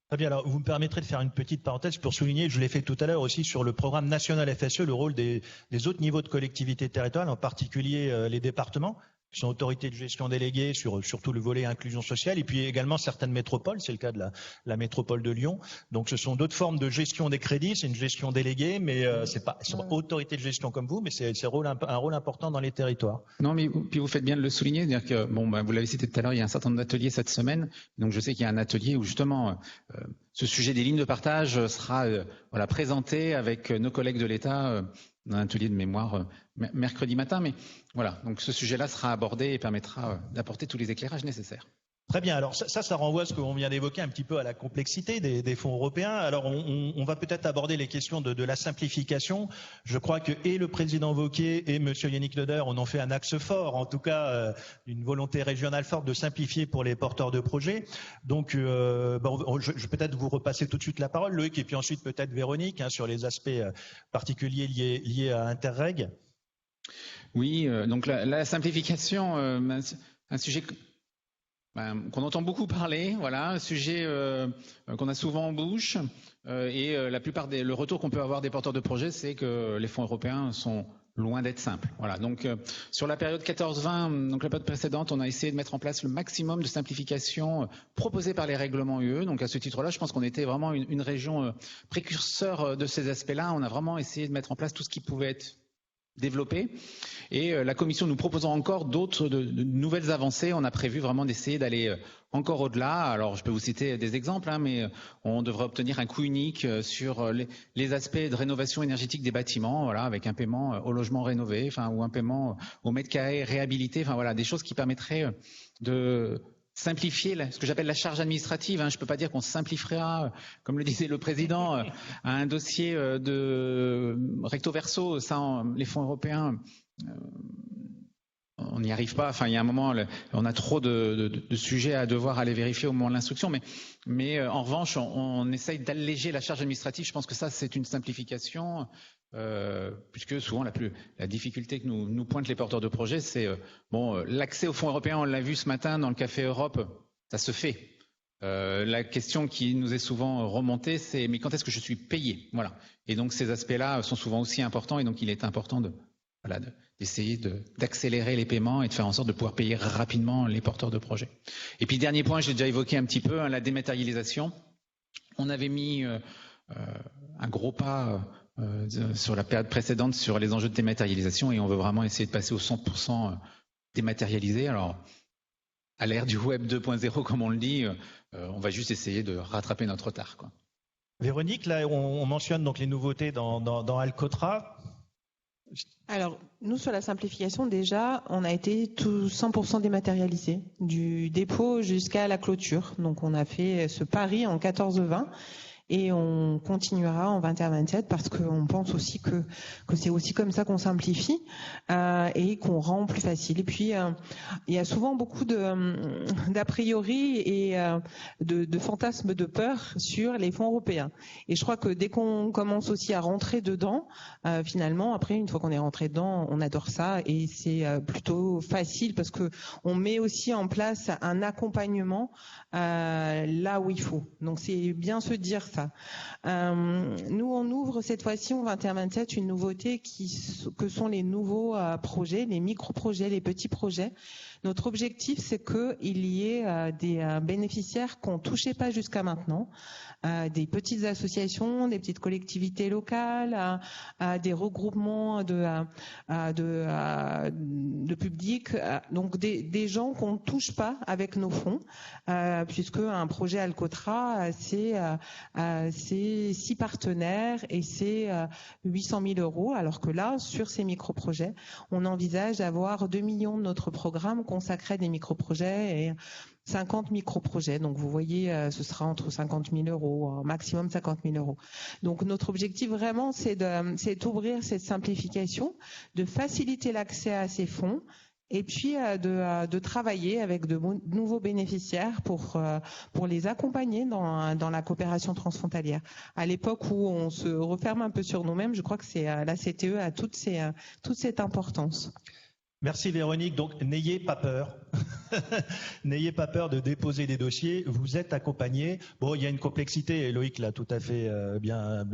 Très bien, alors vous me permettrez de faire une petite parenthèse pour souligner, je l'ai fait tout à l'heure aussi sur le programme national FSE, le rôle des autres niveaux de collectivités territoriales, en particulier les départements, qui sont autorités de gestion déléguées sur tout le volet inclusion sociale, et puis également certaines métropoles, c'est le cas de la métropole de Lyon. Donc ce sont d'autres formes de gestion des crédits, c'est une gestion déléguée, mais c'est pas autorité de gestion comme vous, mais c'est un rôle important dans les territoires. Non, mais puis vous faites bien de le souligner, c'est-à-dire que vous l'avez cité tout à l'heure, il y a un certain nombre d'ateliers cette semaine, donc je sais qu'il y a un atelier où justement ce sujet des lignes de partage sera présenté avec nos collègues de l'État dans un atelier de mémoire mercredi matin, mais voilà, donc ce sujet-là sera abordé et permettra d'apporter tous les éclairages nécessaires. Très bien, alors ça renvoie à ce qu'on vient d'évoquer un petit peu à la complexité des fonds européens. Alors on va peut-être aborder les questions de la simplification. Je crois que et le président Wauquiez et monsieur Yannick Noder en ont fait un axe fort, en tout cas une volonté régionale forte de simplifier pour les porteurs de projets. Donc je vais peut-être vous repasser tout de suite la parole, Loïc, et puis ensuite peut-être Véronique, sur les aspects particuliers liés à Interreg. Oui, donc la simplification, un sujet qu'on entend beaucoup parler, voilà, un sujet qu'on a souvent en bouche, et la plupart le retour qu'on peut avoir des porteurs de projets, c'est que les fonds européens sont loin d'être simples. Voilà, donc sur la période 14-20, donc la période précédente, on a essayé de mettre en place le maximum de simplification proposées par les règlements UE. Donc à ce titre-là, je pense qu'on était vraiment une région précurseur de ces aspects-là. On a vraiment essayé de mettre en place tout ce qui pouvait être développé, et la Commission nous proposant encore d'autres de nouvelles avancées, on a prévu vraiment d'essayer d'aller encore au-delà. Alors je peux vous citer des exemples, mais on devrait obtenir un coût unique sur les aspects de rénovation énergétique des bâtiments, voilà, avec un paiement au logement rénové, ou un paiement au mètre carré réhabilité, voilà, des choses qui permettraient de simplifier ce que j'appelle la charge administrative. Je ne peux pas dire qu'on simplifiera, comme le disait le président, un dossier de recto verso. Ça, les fonds européens, on n'y arrive pas. Il y a un moment, on a trop de sujets à devoir aller vérifier au moment de l'instruction. Mais en revanche, on essaye d'alléger la charge administrative. Je pense que ça, c'est une simplification. Puisque souvent la difficulté que nous pointent les porteurs de projets, c'est l'accès aux fonds européens, on l'a vu ce matin dans le Café Europe, ça se fait. La question qui nous est souvent remontée, c'est mais quand est-ce que je suis payé? Voilà. Et donc ces aspects-là sont souvent aussi importants, et donc il est important d'essayer d'accélérer les paiements et de faire en sorte de pouvoir payer rapidement les porteurs de projets. Et puis dernier point, j'ai déjà évoqué un petit peu, la dématérialisation. On avait mis un gros pas sur la période précédente sur les enjeux de dématérialisation, et on veut vraiment essayer de passer au 100% dématérialisé. Alors, à l'ère du web 2.0, comme on le dit, on va juste essayer de rattraper notre retard, quoi. Véronique, là, on mentionne donc les nouveautés dans Alcotra. Alors, nous, sur la simplification, déjà, on a été tout 100% dématérialisé, du dépôt jusqu'à la clôture. Donc, on a fait ce pari en 14-20. et on continuera en 21-27 parce qu'on pense aussi que c'est aussi comme ça qu'on simplifie et qu'on rend plus facile. Et puis il y a souvent beaucoup d'a priori et de fantasmes de peur sur les fonds européens. Et je crois que dès qu'on commence aussi à rentrer dedans, finalement, après, une fois qu'on est rentré dedans, on adore ça et c'est plutôt facile parce que on met aussi en place un accompagnement là où il faut. Donc c'est bien se dire ça. Nous, on ouvre cette fois-ci en 21-27 une nouveauté que sont les nouveaux projets, les micro-projets, les petits projets. Notre objectif, c'est qu'il y ait des bénéficiaires qu'on ne touchait pas jusqu'à maintenant, des petites associations, des petites collectivités locales, des regroupements de publics, donc des gens qu'on ne touche pas avec nos fonds, puisque un projet Alcotra, c'est 6 partenaires et c'est 800 000 €, alors que là, sur ces micro-projets, on envisage d'avoir 2 millions de notre programme consacré à des micro-projets et 50 micro-projets. Donc vous voyez, ce sera entre 50 000 €, maximum 50 000 €. Donc notre objectif vraiment, c'est d'ouvrir cette simplification, de faciliter l'accès à ces fonds et puis de travailler avec de nouveaux bénéficiaires pour les accompagner dans la coopération transfrontalière. À l'époque où on se referme un peu sur nous-mêmes, je crois que c'est la CTE a toute cette importance. Merci Véronique. Donc n'ayez pas peur. N'ayez pas peur de déposer des dossiers. Vous êtes accompagné. Bon, il y a une complexité. Et Loïc l'a tout à fait bien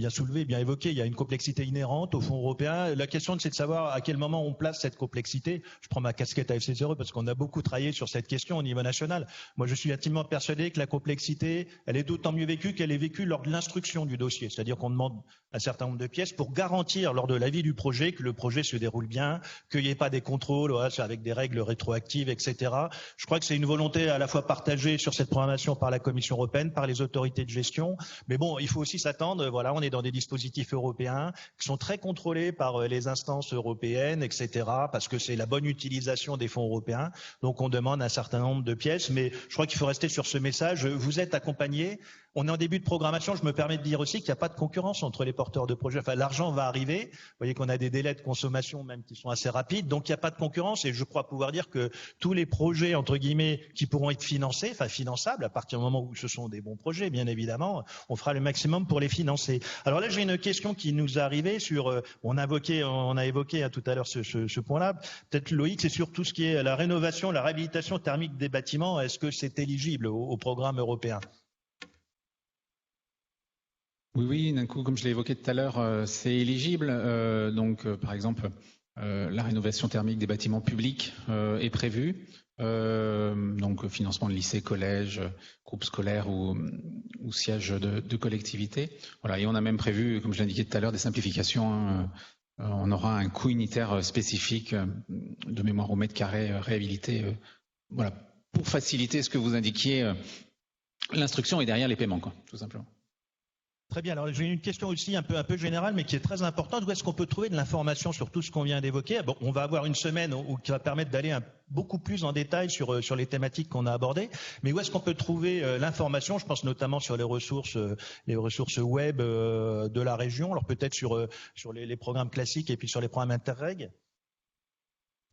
soulevé, bien évoqué. Il y a une complexité inhérente au Fonds européen. La question, c'est de savoir à quel moment on place cette complexité. Je prends ma casquette à FCCRE parce qu'on a beaucoup travaillé sur cette question au niveau national. Moi, je suis intimement persuadé que la complexité, elle est d'autant mieux vécue qu'elle est vécue lors de l'instruction du dossier. C'est-à-dire qu'on demande un certain nombre de pièces pour garantir lors de l'avis du projet que le projet se déroule bien, qu'il n'y ait pas des contrôles avec des règles rétroactives, etc. Je crois que c'est une volonté à la fois partagée sur cette programmation par la Commission européenne, par les autorités de gestion. Mais bon, il faut aussi s'attendre, voilà, on est dans des dispositifs européens qui sont très contrôlés par les instances européennes, etc. parce que c'est la bonne utilisation des fonds européens. Donc on demande un certain nombre de pièces. Mais je crois qu'il faut rester sur ce message. Vous êtes accompagnés. On est en début de programmation. Je me permets de dire aussi qu'il n'y a pas de concurrence entre les porteurs de projets. Enfin, l'argent va arriver. Vous voyez qu'on a des délais de consommation même qui sont assez rapides. Donc, il n'y a pas de concurrence. Et je crois pouvoir dire que tous les projets, entre guillemets, qui pourront être financés, enfin finançables, à partir du moment où ce sont des bons projets, bien évidemment, on fera le maximum pour les financer. Alors là, j'ai une question qui nous est arrivée sur, on a évoqué tout à l'heure ce point-là. Peut-être Loïc, c'est sur tout ce qui est la rénovation, la réhabilitation thermique des bâtiments. Est-ce que c'est éligible au programme européen ? Oui, d'un coup, comme je l'ai évoqué tout à l'heure, c'est éligible. Par exemple, la rénovation thermique des bâtiments publics est prévue. Donc, financement de lycées, collèges, groupes scolaires ou sièges de collectivités. Voilà, et on a même prévu, comme je l'indiquais tout à l'heure, des simplifications. On aura un coût unitaire spécifique de mémoire au mètre carré réhabilité. Voilà, pour faciliter ce que vous indiquiez, l'instruction est derrière les paiements, quoi, tout simplement. Très bien. Alors, j'ai une question aussi un peu générale, mais qui est très importante. Où est-ce qu'on peut trouver de l'information sur tout ce qu'on vient d'évoquer ? Bon, on va avoir une semaine qui va permettre d'aller beaucoup plus en détail sur les thématiques qu'on a abordées. Mais où est-ce qu'on peut trouver l'information ? Je pense notamment sur les ressources web de la région. Alors peut-être sur les programmes classiques et puis sur les programmes Interreg.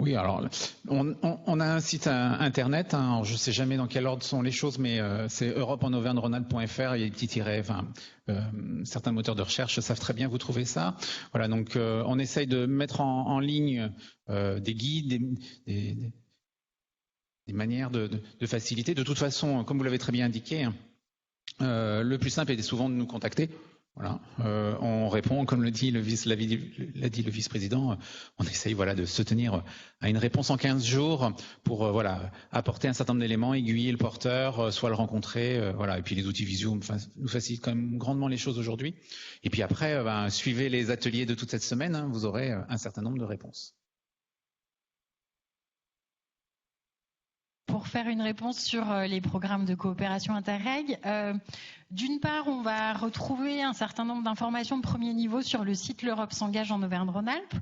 Oui, alors on a un site internet, hein, je ne sais jamais dans quel ordre sont les choses, mais c'est europe-en-auvergne-rhône-alpes.fr, il y a des petits tirets, certains moteurs de recherche savent très bien vous trouver ça. Voilà, donc on essaye de mettre en ligne des guides, des manières de faciliter. De toute façon, comme vous l'avez très bien indiqué, le plus simple est souvent de nous contacter. Voilà, on répond, comme l'a dit le vice-président, on essaye de se tenir à une réponse en 15 jours pour apporter un certain nombre d'éléments, aiguiller le porteur, soit le rencontrer, et puis les outils visio nous facilitent quand même grandement les choses aujourd'hui. Et puis après, suivez les ateliers de toute cette semaine, hein, vous aurez un certain nombre de réponses. Pour faire une réponse sur les programmes de coopération Interreg, d'une part, on va retrouver un certain nombre d'informations de premier niveau sur le site L'Europe s'engage en Auvergne-Rhône-Alpes,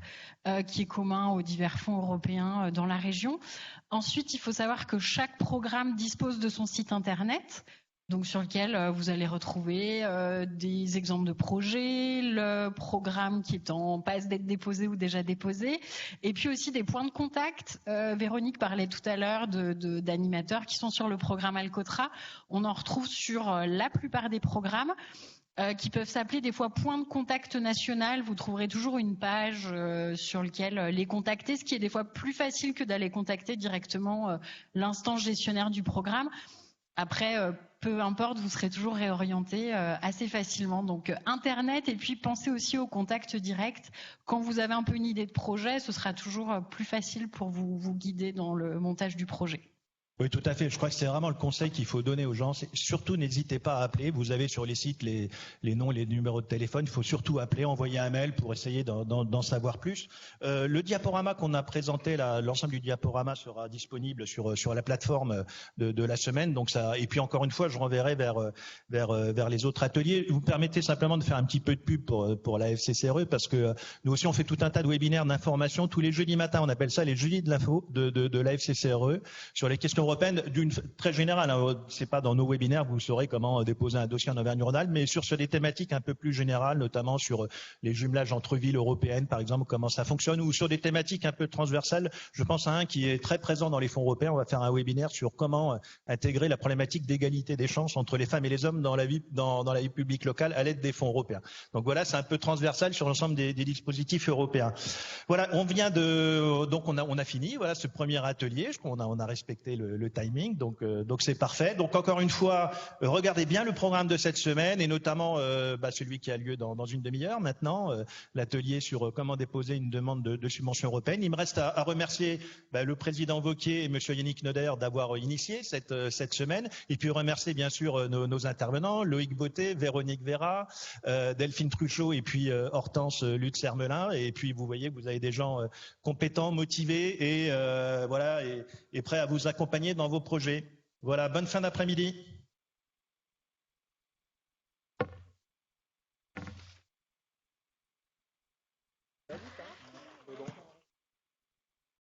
qui est commun aux divers fonds européens dans la région. Ensuite, il faut savoir que chaque programme dispose de son site internet. donc sur lequel vous allez retrouver des exemples de projets, le programme qui est en passe d'être déposé ou déjà déposé, et puis aussi des points de contact. Véronique parlait tout à l'heure d'animateurs qui sont sur le programme Alcotra. On en retrouve sur la plupart des programmes. Qui peuvent s'appeler des fois point de contact national. Vous trouverez toujours une page sur laquelle les contacter, ce qui est des fois plus facile que d'aller contacter directement l'instance gestionnaire du programme. Après, peu importe, vous serez toujours réorienté assez facilement. Donc Internet, et puis pensez aussi au contact direct. Quand vous avez un peu une idée de projet, ce sera toujours plus facile pour vous guider dans le montage du projet. Oui, tout à fait. Je crois que c'est vraiment le conseil qu'il faut donner aux gens. Surtout, n'hésitez pas à appeler. Vous avez sur les sites les noms, les numéros de téléphone. Il faut surtout appeler, envoyer un mail pour essayer d'en savoir plus. Le diaporama qu'on a présenté, l'ensemble du diaporama sera disponible sur la plateforme de la semaine. Donc ça, et puis encore une fois, je renverrai vers les autres ateliers. Vous me permettez simplement de faire un petit peu de pub pour la FCCRE, parce que nous aussi on fait tout un tas de webinaires d'information tous les jeudis matins. On appelle ça les jeudis de l'info de la FCCRE sur les questions européenne d'une très générale. Hein. C'est pas dans nos webinaires vous saurez comment déposer un dossier en Auvergne-Rhône-Alpes, mais sur des thématiques un peu plus générales, notamment sur les jumelages entre villes européennes, par exemple, comment ça fonctionne, ou sur des thématiques un peu transversales. Je pense à un qui est très présent dans les fonds européens. On va faire un webinaire sur comment intégrer la problématique d'égalité des chances entre les femmes et les hommes dans la vie publique locale à l'aide des fonds européens. Donc voilà, c'est un peu transversal sur l'ensemble des dispositifs européens. Voilà, donc on a fini. Voilà ce premier atelier. On a respecté le timing, donc c'est parfait. Donc encore une fois, regardez bien le programme de cette semaine, et notamment celui qui a lieu dans une demi-heure maintenant, l'atelier sur comment déposer une demande de subvention européenne. Il me reste à remercier le président Wauquiez et monsieur Yannick Noder d'avoir initié cette semaine, et puis remercier bien sûr nos intervenants, Loïc Bottet, Véronique Vera, Delphine Truchot et puis Hortense Lutz-Hermelin. Et puis vous voyez que vous avez des gens compétents, motivés et prêts à vous accompagner dans vos projets. Voilà, bonne fin d'après-midi.